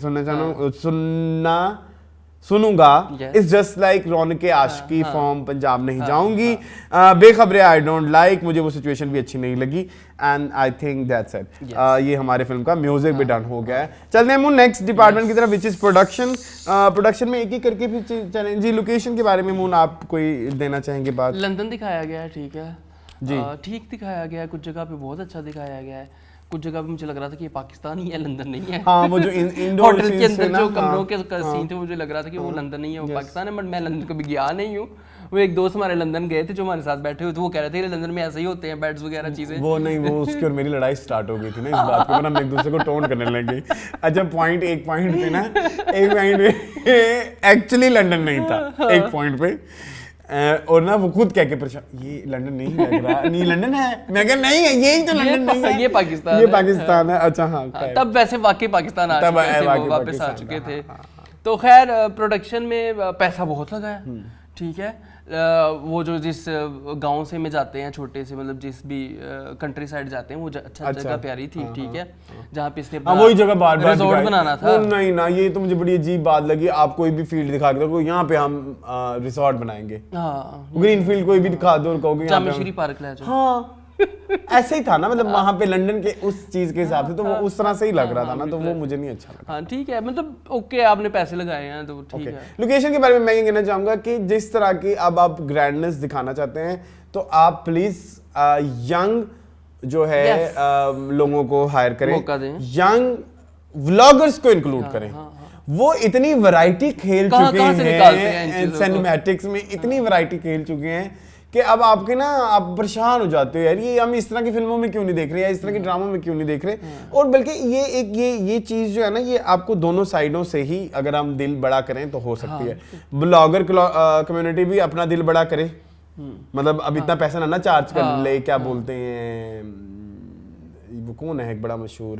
सुनूंगा। It's just like Raunak Aashiqui form Punjab नहीं जाऊंगी, बेखबरे आई डोंट लाइक, मुझे वो सिचुएशन भी अच्छी नहीं लगी। And I think that's it. ये हमारे फिल्म का म्यूजिक भी डन हो गया है। चलते हैं नेक्स्ट डिपार्टमेंट की तरफ, विच इज प्रोडक्शन। प्रोडक्शन में एक एक करके फिर चलें जी। लोकेशन के बारे में मून आप कोई देना चाहेंगे बात? लंदन दिखाया गया है, ठीक है जी, ठीक दिखाया गया है, कुछ जगह पे बहुत अच्छा दिखाया गया है, कुछ जगह पे मुझे लग रहा था कि ये पाकिस्तान ही है, लंदन नहीं है। हाँ, वो जो इंडोर होटल के अंदर जो कमरों के सीन थे, मुझे लग रहा था कि वो लंदन नहीं है, वो पाकिस्तान है। बट मैं लंदन कभी गया नहीं हूँ। वो एक दोस्त हमारे लंदन गए थे जो हमारे साथ बैठे हुए थे, वो कह रहे थे लंदन में ऐसे ही होते हैं बेड्स वगैरह चीजें। वो नहीं, वो उसकी और मेरी लड़ाई स्टार्ट हो गई थी ना इस बात के ऊपर, हम एक दूसरे को टोन करने लगे। अच्छा, एक पॉइंट पे ना, एक पॉइंट पे एक्चुअली लंदन नहीं था, एक पॉइंट पे, और ना वो खुद कह के परेशान, ये लंदन नहीं लग रहा, नहीं लंदन है। मैं कह नहीं है, यही तो लंदन नहीं है, ये पाकिस्तान, ये पाकिस्तान है। अच्छा, हाँ, तब वैसे वाकई पाकिस्तान आ चुके थे, वो वापस आ चुके थे। तो खैर, प्रोडक्शन में पैसा बहुत लगा है, ठीक है। वो जो जिस गांव से में जाते हैं, छोटे से मतलब जिस भी कंट्री साइड जाते हैं, वो अच्छा जगह प्यारी थी, ठीक है, जहाँ पे इसने वही जगह बार-बार रिजॉर्ट बनाना था। नहीं ना, ये तो मुझे बड़ी अजीब बात लगी। आप कोई भी फील्ड दिखा के दो, यहाँ पे हम रिसोर्ट बनाएंगे, ग्रीन फील्ड कोई भी दिखा दो और कहोगे जामे श्री पार्क ले जाओ। हाँ ऐसे ही था ना, मतलब वहां पे लंदन के उस चीज के हिसाब से तो वो उस तरह से ही लग रहा था ना, तो वो मुझे नहीं अच्छा लगा। हाँ ठीक है, मतलब ओके, आपने पैसे लगाए हैं तो ठीक है। लोकेशन के बारे में मैं ये कहना चाहूंगा कि जिस तरह की अब आप ग्रैंडनेस दिखाना चाहते हैं, तो आप प्लीज यंग जो है लोगों को हायर करें, यंग व्लॉगर्स को इंक्लूड करें। वो इतनी वैरायटी खेल चुके हैं सिनेमैटिक्स में, इतनी वैरायटी खेल चुके हैं कि अब आपके ना आप परेशान हो जाते हो यार, ये हम इस तरह की फिल्मों में क्यों नहीं देख रहे, या इस तरह के ड्रामों में क्यों नहीं देख रहे। और बल्कि ये चीज जो है ना, ये आपको दोनों साइडों से ही अगर हम दिल बड़ा करें तो हो सकती है। ब्लॉगर कम्युनिटी भी अपना दिल बड़ा करे, मतलब अब इतना पैसा ना चार्ज कर ले, क्या बोलते हैं वो कौन है एक बड़ा मशहूर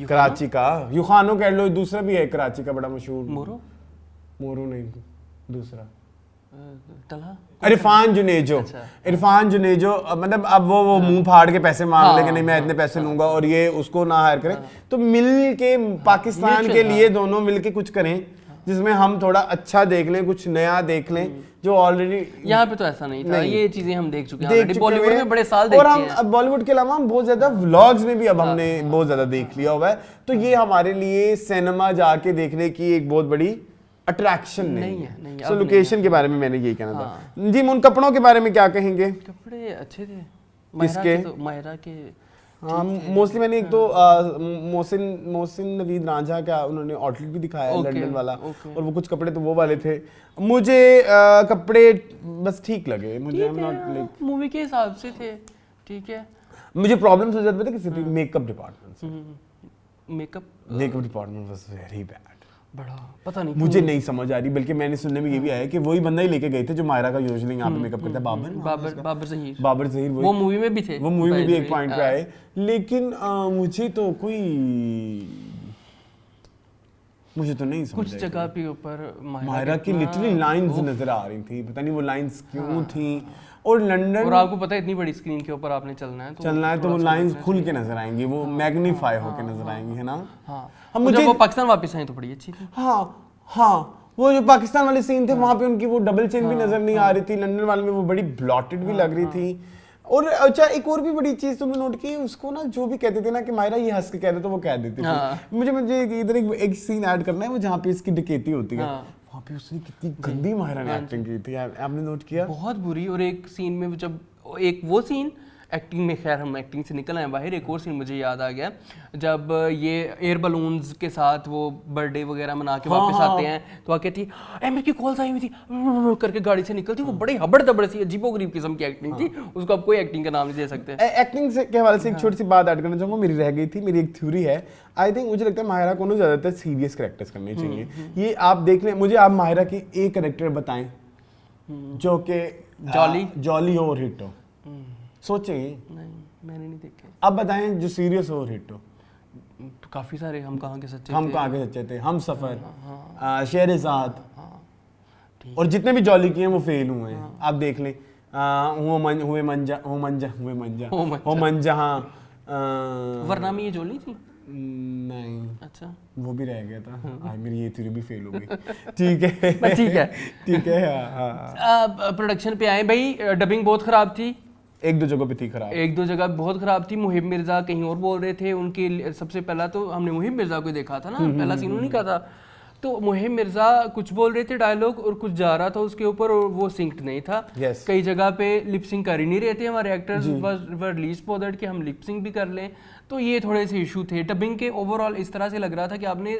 कराची का, यूखानो कह लो, दूसरा भी है कराची का बड़ा मशहूर, मोरो नहीं, दूसरा इरफान जुनेजो। इरफान जुनेजो मतलब अब वो मुंह फाड़ के पैसे मांग ले कि नहीं मैं इतने पैसे लूंगा, और ये उसको ना हायर करें, तो मिल के पाकिस्तान के लिए दोनों मिल के कुछ करें जिसमें हम थोड़ा अच्छा देख लें, कुछ नया देख लें, जो ऑलरेडी यहाँ पे तो ऐसा नहीं था। ये चीजें हम देख चुके हैं बॉलीवुड में बड़े साल देख चुके हैं, और हम बॉलीवुड के अलावा हम बहुत ज्यादा व्लॉग्स में भी अब हमने बहुत ज्यादा देख लिया हुआ है, तो ये हमारे लिए सिनेमा जाके देखने की एक बहुत बड़ी अट्रैक्शन नहीं है। सो लोकेशन के बारे में मैंने यही कहना था जी। उन कपड़ों के बारे में क्या कहेंगे? कपड़े अच्छे थे किसके? मायरा के। हाँ मोस्टली मैंने एक तो मोहसिन नवीद रांझा का उन्होंने आउटलेट भी दिखाया है लंदन वाला, और वो कुछ कपड़े तो वो वाले थे। मुझे कपड़े बस ठीक लगे, मुझे I am not like movie के हिसाब से थे, ठीक है। मुझे प्रॉब्लम हो जाती थी किसी मेकअप डिपार्टमेंट से। Makeup department was very bad, बड़ा पता नहीं मुझे नहीं समझ आ रही। बल्कि मैंने सुनने में ये भी आया कि वही बंदा ही लेके गए थे जो मायरा का यूजुअली यहाँ पे मेकअप करता है, बाबर ज़हीर। वो मूवी में भी थे, वो मूवी में भी एक पॉइंट पे आए, लेकिन मुझे तो नहीं समझ। कुछ जगह पे ऊपर मायरा की लिटरली लाइंस नजर आ रही थी, पता नहीं वो लाइंस क्यों थी। और लंदन, और आपको पता है इतनी बड़ी स्क्रीन के ऊपर आपने चलना है तो वो लाइंस खुल के नजर आएंगी, वो मैग्नीफाई होके नजर आएंगी, है ना। हाँ मुझे वो पाकिस्तान वापस आई तो बड़ी अच्छी थी। हाँ वो जो पाकिस्तान वाले सीन थे वहां पे उनकी वो डबल चेन भी नजर नहीं आ रही थी, लंदन वाले में वो बड़ी ब्लॉटेड भी लग रही थी। और अच्छा एक और भी बड़ी चीज तुमने नोट की, उसको ना जो भी कहते थे ना कि मायरा ये हंस के कह रहे तो वो कह देती थी। मुझे इधर एक सीन ऐड करना है, वो जहाँ पे इसकी डकैती होती है, वहाँ पे उसने कितनी गंदी मायरा ने एक्टिंग की थी, आपने नोट किया? बहुत बुरी। और एक सीन में जब एक वो सीन एक्टिंग में, खैर हम एक्टिंग से निकल आए बाहर, एक और सीन मुझे याद आ गया जब ये एयर बलून्स के साथ वो बर्थडे वगैरह मना के वापस आते हैं, तो आके थी एमर की कॉल्स आई हुई थी करके गाड़ी से निकलती, वो बड़ी हबड़ दबड़ सी अजीबोगरीब किस्म की एक्टिंग थी, उसको आप कोई एक्टिंग का नाम नहीं दे सकते। एक्टिंग से के हवाले से एक छोटी सी बात ऐड करना चाहूँगा, मेरी रह गई थी, मेरी एक थ्योरी है। आई थिंक मुझे लगता है माहिरा को ना ज़्यादातर सीरियस कैरेक्टर्स करने चाहिए। ये आप देख लें, मुझे आप माहिरा की एक कैरेक्टर बताएं जो कि जॉली हो और हिट हो, सोचेंगे? नहीं मैंने नहीं देखे। अब बताएं जो सीरियस हो और हिट हो। तो काफी सारे हम कहाँ के सच्चे थे, हम सफर, शेरज़ाद, और जितने भी जॉली किए हैं वो फेल हुए हैं। आप देख लें, हुए मंजा, वरना में ये जॉली थी नहीं, अच्छा वो भी रह गया था। मेरी ये थ्योरी भी फेल हो गई। ठीक है। प्रोडक्शन पे आए भाई, डबिंग बहुत खराब थी, एक दो जगह पे थी खराब, एक दो जगह बहुत खराब थी। मुहिब मिर्जा कहीं और बोल रहे थे, उनके सबसे पहला तो हमने मुहिब मिर्जा को देखा था ना, पहला सीन उन्हीं का था, तो मुहिब मिर्जा कुछ बोल रहे थे डायलॉग और कुछ जा रहा था उसके ऊपर, और वो सिंक्ड नहीं था। कई जगह पे लिपसिंग कर ही नहीं रहे थे हमारे एक्टर्स, वर लीस्ट बॉदर्ड कि हम लिपसिंग भी कर लें, तो ये थोड़े से इशू थे। डबिंग के ओवरऑल इस तरह से लग रहा था कि आपने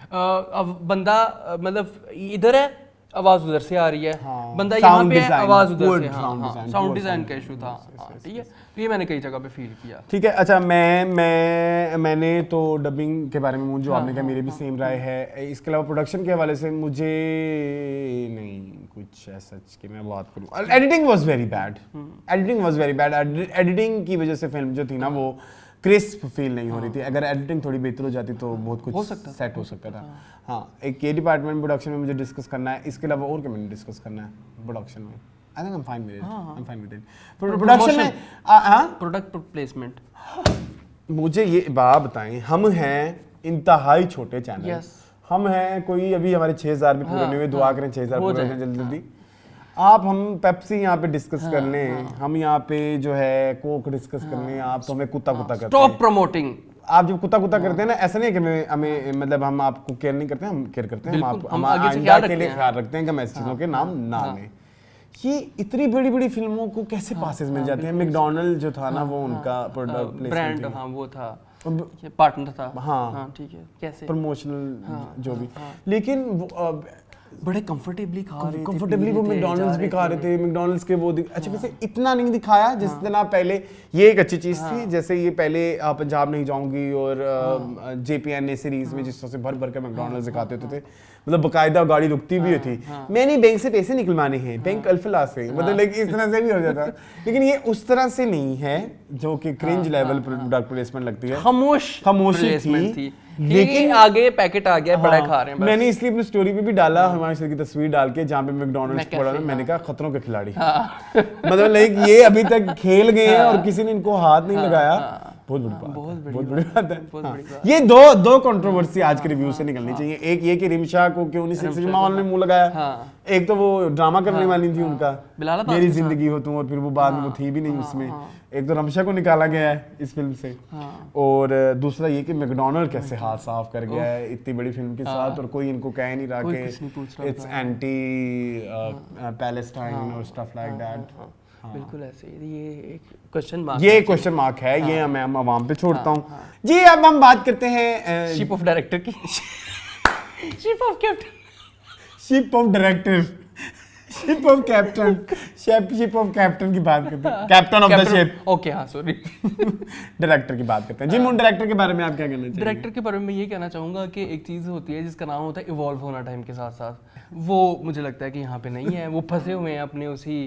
अब बंदा मतलब इधर है आवाज उधर से आ रही है, बंदा यहाँ पे है आवाज उधर से, साउंड डिजाइन का इशू था, ठीक है। तो ये मैंने कई जगह पे फील किया। ठीक है, अच्छा मैंने तो डबिंग के बारे में जो आपने कहा मेरी भी सेम राय है। इसके अलावा प्रोडक्शन के हवाले से मुझे नहीं कुछ ऐसा कि मैं बात करूँ। Editing was very bad, editing की वजह से फिल्म जो थी ना वो क्रिस्प फील नहीं हो रही थी। अगर एडिटिंग थोड़ी बेहतर हो जाती तो बहुत कुछ सेट हो सकता था। हाँ, एक ये डिपार्टमेंट प्रोडक्शन में मुझे डिस्कस करना है, इसके अलावा और क्या मैंने डिस्कस करना है प्रोडक्शन में। I think I am fine with it, I am fine with it. Production में प्रोडक्ट प्लेसमेंट, मुझे ये बात बताएं, हम हैं इंतहाई छोटे चैनल, हम हैं कोई अभी हमारे 6000 भी पूरे नहीं हुए, दुआ करें 6000 पूरे हो जाएं जल्दी जल्दी। आप हम पेप्सी यहाँ पे डिस्कस कर लें, हम यहाँ पे जो है कोक डिस्कस कर लें, आप तो हमें कुत्ता करते हैं। Stop promoting. आप जब कुत्ता करते हैं ना, ऐसा नहीं है कि हमें मतलब हम आपको केयर नहीं करते हैं, हम केयर करते हैं, हम आइंदा के लिए ख्याल रखते हैं कि हम ऐसी चीज़ों के नाम ना लें। ये इतनी बड़ी बड़ी फिल्मों को कैसे पासेस मिल जाते हैं? मैकडॉनल्ड जो था ना, वो उनका प्रोडक्ट ब्रांड, हाँ वो था, पार्टनर था। हाँ ठीक है, कैसे प्रमोशनल जो भी, लेकिन बड़े कंफर्टेबली खा रहे थे, कंफर्टेबली वो मैकडॉनल्ड्स भी खा रहे थे, मैकडॉनल्ड्स के वो अच्छा वैसे इतना नहीं दिखाया जिस तरह पहले। ये एक अच्छी चीज थी, जैसे ये पहले पंजाब नहीं जाऊंगी और JPN सीरीज में जिस तरह से भर भर के मैकडॉनल्ड्स दिखाते होते थे, मतलब बकायदा गाड़ी रुकती भी थी, मैंने बैंक से पैसे निकलवाने हैं, बैंक अल्फला से, मतलब लाइक इस तरह से भी हो जाता। लेकिन ये उस तरह से नहीं है जो कि क्रिंज लेवल प्रोडक्ट प्लेसमेंट लगती है, खामोशी थी। लेकिन आगे पैकेट आ गया, बड़ा खा रहे हैं। मैंने इसलिए अपनी स्टोरी पे भी डाला हमारे सर की तस्वीर डाल के, जहाँ पे मैकडॉनल्ड्स पड़ा है, मैंने कहा खतरों के खिलाड़ी, मतलब लाइक ये अभी तक खेल गए हैं और किसी ने इनको हाथ नहीं लगाया। बहुत बड़ी बात, बहुत बड़ी बात है। ये दो कंट्रोवर्सी आज के रिव्यू से निकलनी चाहिए। एक ये कि रिमशा को क्यों नहीं सिनेमा हॉल में मुंह लगाया, एक तो वो ड्रामा करने वाली थी उनका मेरी जिंदगी हो तुम, और फिर वो बाद में वो थी भी नहीं उसमें। एक तो रमशा को निकाला गया है इस फिल्म से, और दूसरा ये कि मैकडॉनल्ड कैसे हाथ साफ कर गया है इतनी बड़ी फिल्म के साथ, और कोई इनको कह नहीं रहा कि इट्स एंटी पैलेस्टाइन और स्टफ लाइक दैट। बिल्कुल ऐसे ये एक क्वेश्चन मार्क, ये क्वेश्चन मार्क है, ये मैं आवाम पे छोड़ता हूँ जी। अब हम बात करते हैं शिप ऑफ डायरेक्टर की, ship of captain, ship of director, ship of captain, ship of captain की बात करते हैं, captain of the ship. Okay हाँ सॉरी, डायरेक्टर की बात करते हैं जी। मुन डायरेक्टर के बारे में आप क्या कहना चाहिए? डायरेक्टर के बारे में ये कहना चाहूँगा कि एक चीज़ होती है जिसका नाम होता है इवॉल्व होना टाइम के साथ साथ, वो मुझे लगता है कि यहाँ पे नहीं है। वो फंसे हुए हैं अपने उसी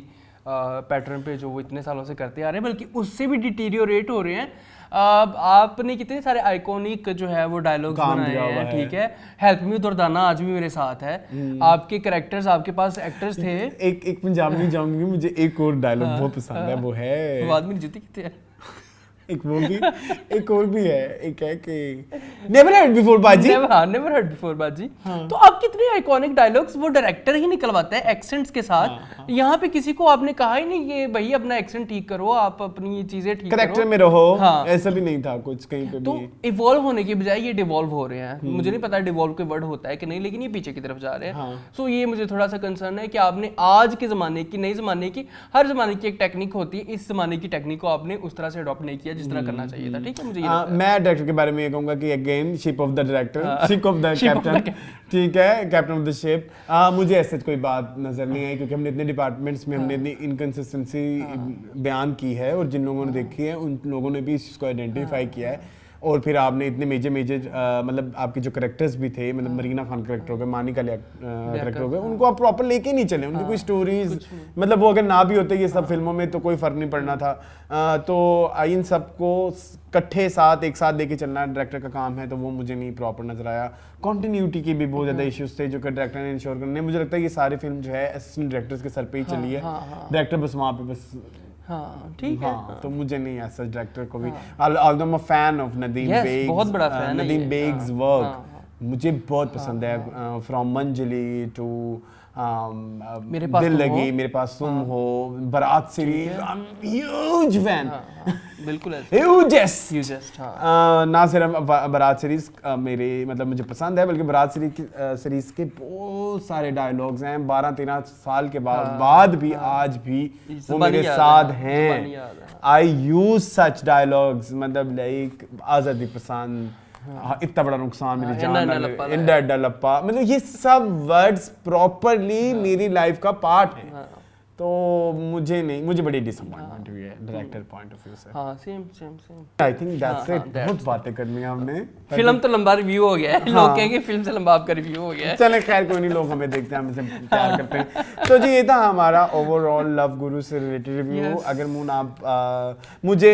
पैटर्न पे जो वो इतने सालों से करते आ रहे हैं, बल्कि उससे भी डिटीरियोरेट हो रहे हैं। आपने कितने सारे आइकॉनिक जो है वो डायलॉग्स बनाए हैं, ठीक है, हेल्प मी दुर्दाना आज भी मेरे साथ है, आपके कैरेक्टर्स, आपके पास एक्टर्स थे। एक पंजाब नहीं जाऊंगी, मुझे एक और डायलॉग बहुत पसंद है, वो है वो आदमी जीती कितने है, एक वो भी, एक और भी है, एक है कि नेवर हर्ड बिफोर बाजी, नेवर हर्ड बिफोर बाजी। तो आप कितने आइकॉनिक डायलॉग्स वो डायरेक्टर ही निकलवाता है एक्सेंट्स के साथ। यहाँ पे किसी को आपने कहा ही नहीं कि भाई अपना एक्सेंट ठीक करो, आप अपनी चीजें ठीक करो, कैरेक्टर में रहो। ऐसा भी नहीं था कुछ कहीं पे भी। तो इवॉल्व होने के बजाय ये डिवॉल्व हो रहे हैं। मुझे नहीं पता डिवॉल्व कोई वर्ड होता है कि नहीं, लेकिन ये पीछे की तरफ जा रहे हैं। सो ये मुझे थोड़ा सा कंसर्न है कि आपने आज के जमाने की, नई जमाने की, हर जमाने की एक टेक्निक होती है, इस जमाने की टेक्निक को आपने उस तरह से अडॉप्ट नहीं किया जिस तरह करना चाहिए था। ठीक है, मुझे मैं डायरेक्टर के बारे में ये कहूंगा कि again ship of the director, ship of the captain, ठीक है, कैप्टन ऑफ द शिप। मुझे ऐसे कोई बात नजर नहीं आई, क्योंकि हमने इतने डिपार्टमेंट्स में हमने इतनी इनकंसिस्टेंसी बयान की है, और जिन लोगों ने देखी है उन लोगों ने भी इस चीज़ को आइडेंटिफाई किया है। और फिर आपने इतने मेजर मतलब आपके जो करेक्टर्स भी थे, मतलब मरीना खान करेक्टर हो गए, मानी का करेक्टर हो गए, उनको आप प्रॉपर लेके नहीं चले, उनकी कोई स्टोरीज, मतलब वो अगर ना भी होते ये सब फिल्मों में तो कोई फर्क नहीं पड़ना था। तो इन सबको इकट्ठे साथ एक साथ लेके चलना डायरेक्टर का काम है, तो वो मुझे नहीं प्रॉपर नजर आया। कंटिन्यूटी के भी बहुत ज़्यादा इश्यूज थे जो कि डायरेक्टर ने इंश्योर करने। मुझे लगता है ये सारी फिल्म जो है असिस्टेंट डायरेक्टर्स के सर पे ही चली है, डायरेक्टर बस वहाँ पे बस ठीक है। तो मुझे नहीं ऐसा डायरेक्टर को भी, although I'm a fan of Nadeem Baig's, बहुत बड़ा फैन है Nadeem Baig's work मुझे बहुत पसंद है, फ्रॉम मंजली टू दिल लगी, मेरे पास तुम हो, बारात सीरीज, ह्यूज फैन, बिल्कुल ह्यूजेस्ट। ना सिर्फ बारात सीरीज मेरे मतलब मुझे पसंद है, बल्कि बारात सीरीज के बहुत सारे डायलॉग्स हैं 12-13 साल के बाद भी आज भी वो मेरे साथ हैं। आई यूज सच डायलॉग्स, मतलब लाइक आजादी पसंद, इतना बड़ा नुकसान मेरी जान, इंडा लप्पा, मतलब ये सब वर्ड्स प्रॉपरली मेरी लाइफ का पार्ट है। तो मुझे बड़ी डिसअपॉइंटमेंट हुई है डायरेक्टर पॉइंट ऑफ व्यू से। हाँ same I think that's it. बहुत बातें करनी है हमने। फिल्म तो लंबा रिव्यू हो गया है। लोग कहेंगे फिल्म से लंबा आपका रिव्यू हो गया है। चले खैर कोई नहीं, लोग हमें देखते हैं, हमसे प्यार करते हैं। तो जी ये था हमारा ओवरऑल लव गुरु से रिलेटेड रिव्यू। अगर मून आप मुझे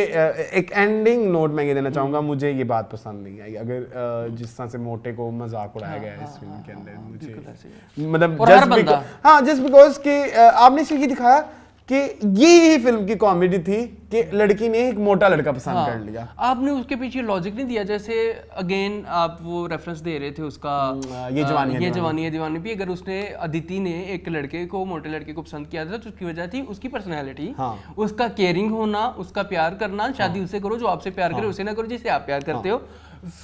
एक एंडिंग नोट मैं ये देना चाहूँगा, मुझे ये बात पसंद नहीं आई अगर जिस तरह से मोटे को मजाक उड़ाया गया है इस फिल्म के अंदर। मुझे मतलब जस्ट बिकॉज कि आपने इसलिए दिखाया कि ये फिल्म की कॉमेडी थी कि लड़की ने एक मोटा लड़का पसंद कर लिया। आपने उसके पीछे लॉजिक नहीं दिया। जैसे अगेन आप वो रेफरेंस दे रहे थे उसका ये जवानी है दीवानी भी। अगर उसने अदिति ने एक लड़के को, मोटे लड़के को पसंद किया था तो उसकी वजह थी उसकी पर्सनैलिटी, उसका केयरिंग होना, उसका प्यार करना। शादी उससे करो जो आपसे प्यार करे, उसे ना करो जिसे आप प्यार करते हो।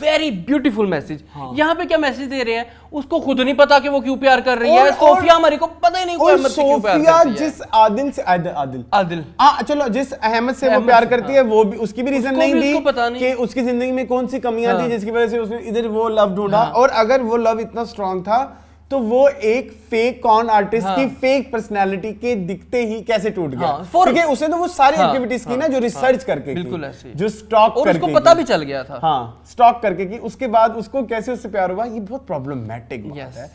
Very beautiful message. यहाँ पे क्या मैसेज दे रहे हैं, उसको खुद नहीं पता कि वो क्यों प्यार कर रही है। सोफिया हमारे को पता ही नहीं कोई अहमद से क्यों प्यार करती है। जिस आदिल चलो जिस अहमद से वो प्यार करती है, वो भी उसकी भी रीजन नहीं दी कि उसकी जिंदगी में कौन सी कमियां थी जिसकी वजह से उसने इधर वो लव ढूंढा। और अगर वो लव इतना स्ट्रांग था तो वो एक फेक कॉन आर्टिस्ट की फेक पर्सनालिटी के दिखते ही कैसे टूट गया। क्योंकि उसने तो वो सारी एक्टिविटीज की ना जो रिसर्च करके बिल्कुल ऐसे, जो स्टॉक और करके उसको पता भी चल गया था। स्टॉक करके की, उसके बाद उसको कैसे उससे प्यार हुआ। ये बहुत प्रॉब्लमैटिक बात है।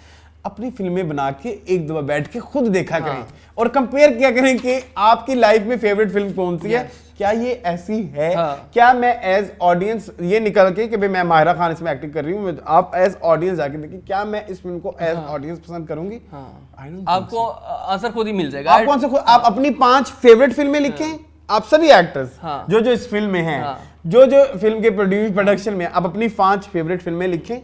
अपनी फिल्में बना के एक दफा बैठ के खुद देखा करें और कंपेयर किया करें कि आपकी लाइफ में फेवरेट फिल्म कौन सी है, क्या ये ऐसी है। क्या मैं एज ऑडियंस ये निकल के कि भाई मैं माहिरा खान इसमें एक्टिंग कर रही हूँ, आप एज ऑडियंस जाके देखिए क्या मैं इस फिल्म को एज ऑडियंस पसंद करूंगी। आपको आंसर खुद ही मिल जाएगा। आप अपनी 5 फेवरेट फिल्में लिखें, आप सभी एक्टर्स जो इस फिल्म में हैं, जो फिल्म के प्रोडक्शन में, आप अपनी 5 फेवरेट फिल्में लिखें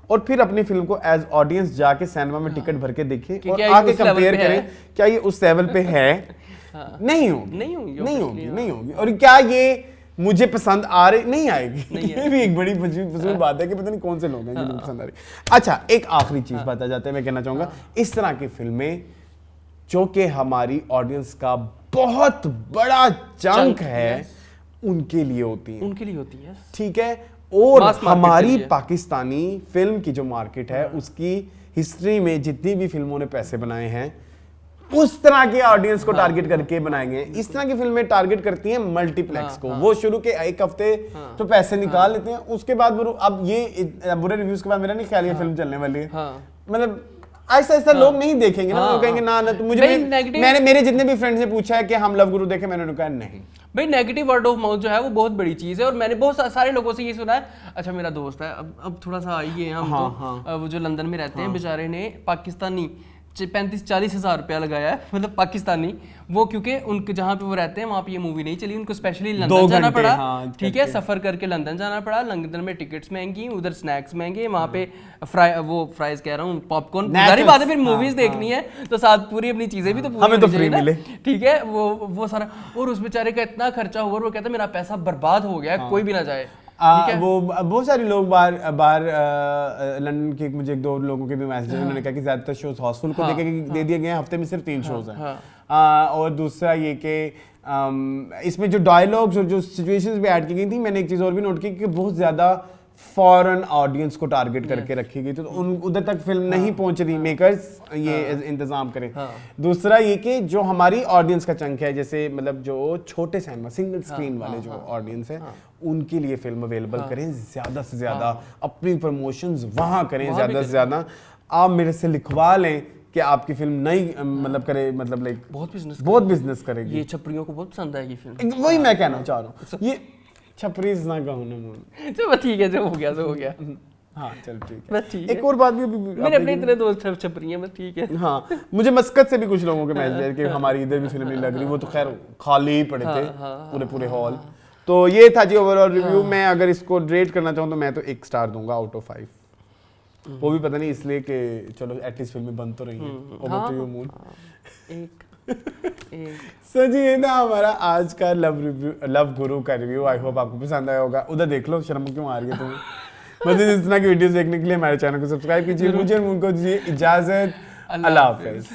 और फिर अपनी फिल्म को एज ऑडियंस जाके सिनेमा में टिकट भर के देखें और आके कंपेयर करें क्या ये उस लेवल पे है। नहीं होगी। और क्या ये मुझे पसंद आ रही नहीं आएगी। ये भी एक बड़ी फजूल बात है कि पता नहीं कौन से लोग हैं जिनको पसंद आ रही। अच्छा एक आखिरी चीज बता जाते हैं, मैं कहना चाहूंगा इस तरह की फिल्में जो कि हमारी ऑडियंस का बहुत बड़ा चंक है उनके लिए होती है। ठीक है। और हमारी पाकिस्तानी फिल्म की जो मार्केट है उसकी हिस्ट्री में जितनी भी फिल्मों ने पैसे बनाए हैं उस तरह के ऑडियंस को टारगेट करके बनाए गए। इस तरह की फिल्में टारगेट करती हैं मल्टीप्लेक्स को। वो शुरू के एक हफ्ते तो पैसे निकाल लेते हैं, उसके बाद अब ये बुरे रिव्यूज के बाद मेरा नहीं ख्याल ये फिल्म चलने वाली है। मतलब ऐसा लोग नहीं देखेंगे ना, वो कहेंगे ना तो मुझे मैंने मेरे जितने भी फ्रेंड्स ने पूछा है कि हम लव गुरु देखे, मैंने कहा नहीं भाई। नेगेटिव वर्ड ऑफ माउथ जो है वो बहुत बड़ी चीज है और मैंने बहुत सारे लोगों से ये सुना है। अच्छा मेरा दोस्त है, अब थोड़ा सा आइए हम तो वो जो लंदन में रहते हैं बेचारे ने पाकिस्तानी 35-40 हज़ार रुपया लगाया है, मतलब पाकिस्तानी। वो क्योंकि उनके जहाँ पे वो रहते हैं वहाँ पे ये मूवी नहीं चली, उनको स्पेशली लंदन जाना पड़ा। ठीक है, सफ़र करके लंदन जाना पड़ा। लंदन में टिकट्स महंगी, उधर स्नैक्स महंगे, वहाँ पे फ्राइज कह रहा हूँ, पॉपकॉर्न। सारी बातें फिर मूवीज देखनी है तो साथ पूरी अपनी चीजें भी तो हमें तो फ्री मिले। ठीक है, वो सारा। और उस बेचारे का इतना खर्चा हुआ, वो कहता मेरा पैसा बर्बाद हो गया, कोई भी ना जाए। वो बहुत सारे लोग बाहर लंदन के मुझे 1-2 लोगों के भी मैसेज उन्होंने कहा कि ज्यादातर शोज हाउसफुल को दे दिए गए हैं, हफ्ते में सिर्फ 3 शोज हैं। और दूसरा ये कि इसमें जो डायलॉग्स और जो सिचुएशंस भी ऐड की गई थी, मैंने एक चीज और भी नोट की कि बहुत ज्यादा फॉरेन ऑडियंस को टारगेट करके रखी गई, तो उधर तक फिल्म नहीं पहुंच रही। मेकर्स ये इंतजाम करें। दूसरा ये कि जो हमारी ऑडियंस का चंक है, जैसे मतलब जो छोटे सिनेमा सिंगल स्क्रीन वाले जो ऑडियंस है, उनके लिए फिल्म अवेलेबल करें, ज्यादा से ज्यादा अपनी प्रमोशंस वहां करें, ज्यादा से ज्यादा। आप मेरे से लिखवा लें कि आपकी फिल्म नई मतलब करे, मतलब लाइक बहुत बिजनेस करेगी। ये छपरियों को बहुत पसंद आएगी फिल्म, वही मैं कहना चाह रहा हूँ। ये छपरीज ना कहूँ ना, चलो ठीक है, जो हो गया सो हो गया। हाँ चल ठीक है, बस ठीक है। एक और बात भी मेरे अपने इतने दोस्त छपरी हैं, बस ठीक है। हाँ, मुझे मस्कत से भी कुछ लोगों के मैसेज आए कि हमारी इधर भी फिल्म नहीं लग रही, वो तो खैर खाली पड़े थे पूरे हॉल। तो ये था जी ओवरऑल रिव्यू। मैं अगर इसको रेट करना चाहूँ तो मैं तो 1 स्टार दूंगा आउट ऑफ 5। वो भी पता नहीं इसलिए कि चलो एटलीस्ट फिल्में बंद तो रही हैं। Over to you moon. So जी ये ना हमारा आज का लव गुरु का रिव्यू। आई होप आपको पसंद आया होगा। उधर देख लो, शर्म क्यों आ रही है तुम्हें। मज़ीद इस तरह की वीडियोस देखने के लिए हमारे चैनल को सब्सक्राइब कीजिए। मुझे उनको दीजिए इजाजत। अल्लाह हाफिज़।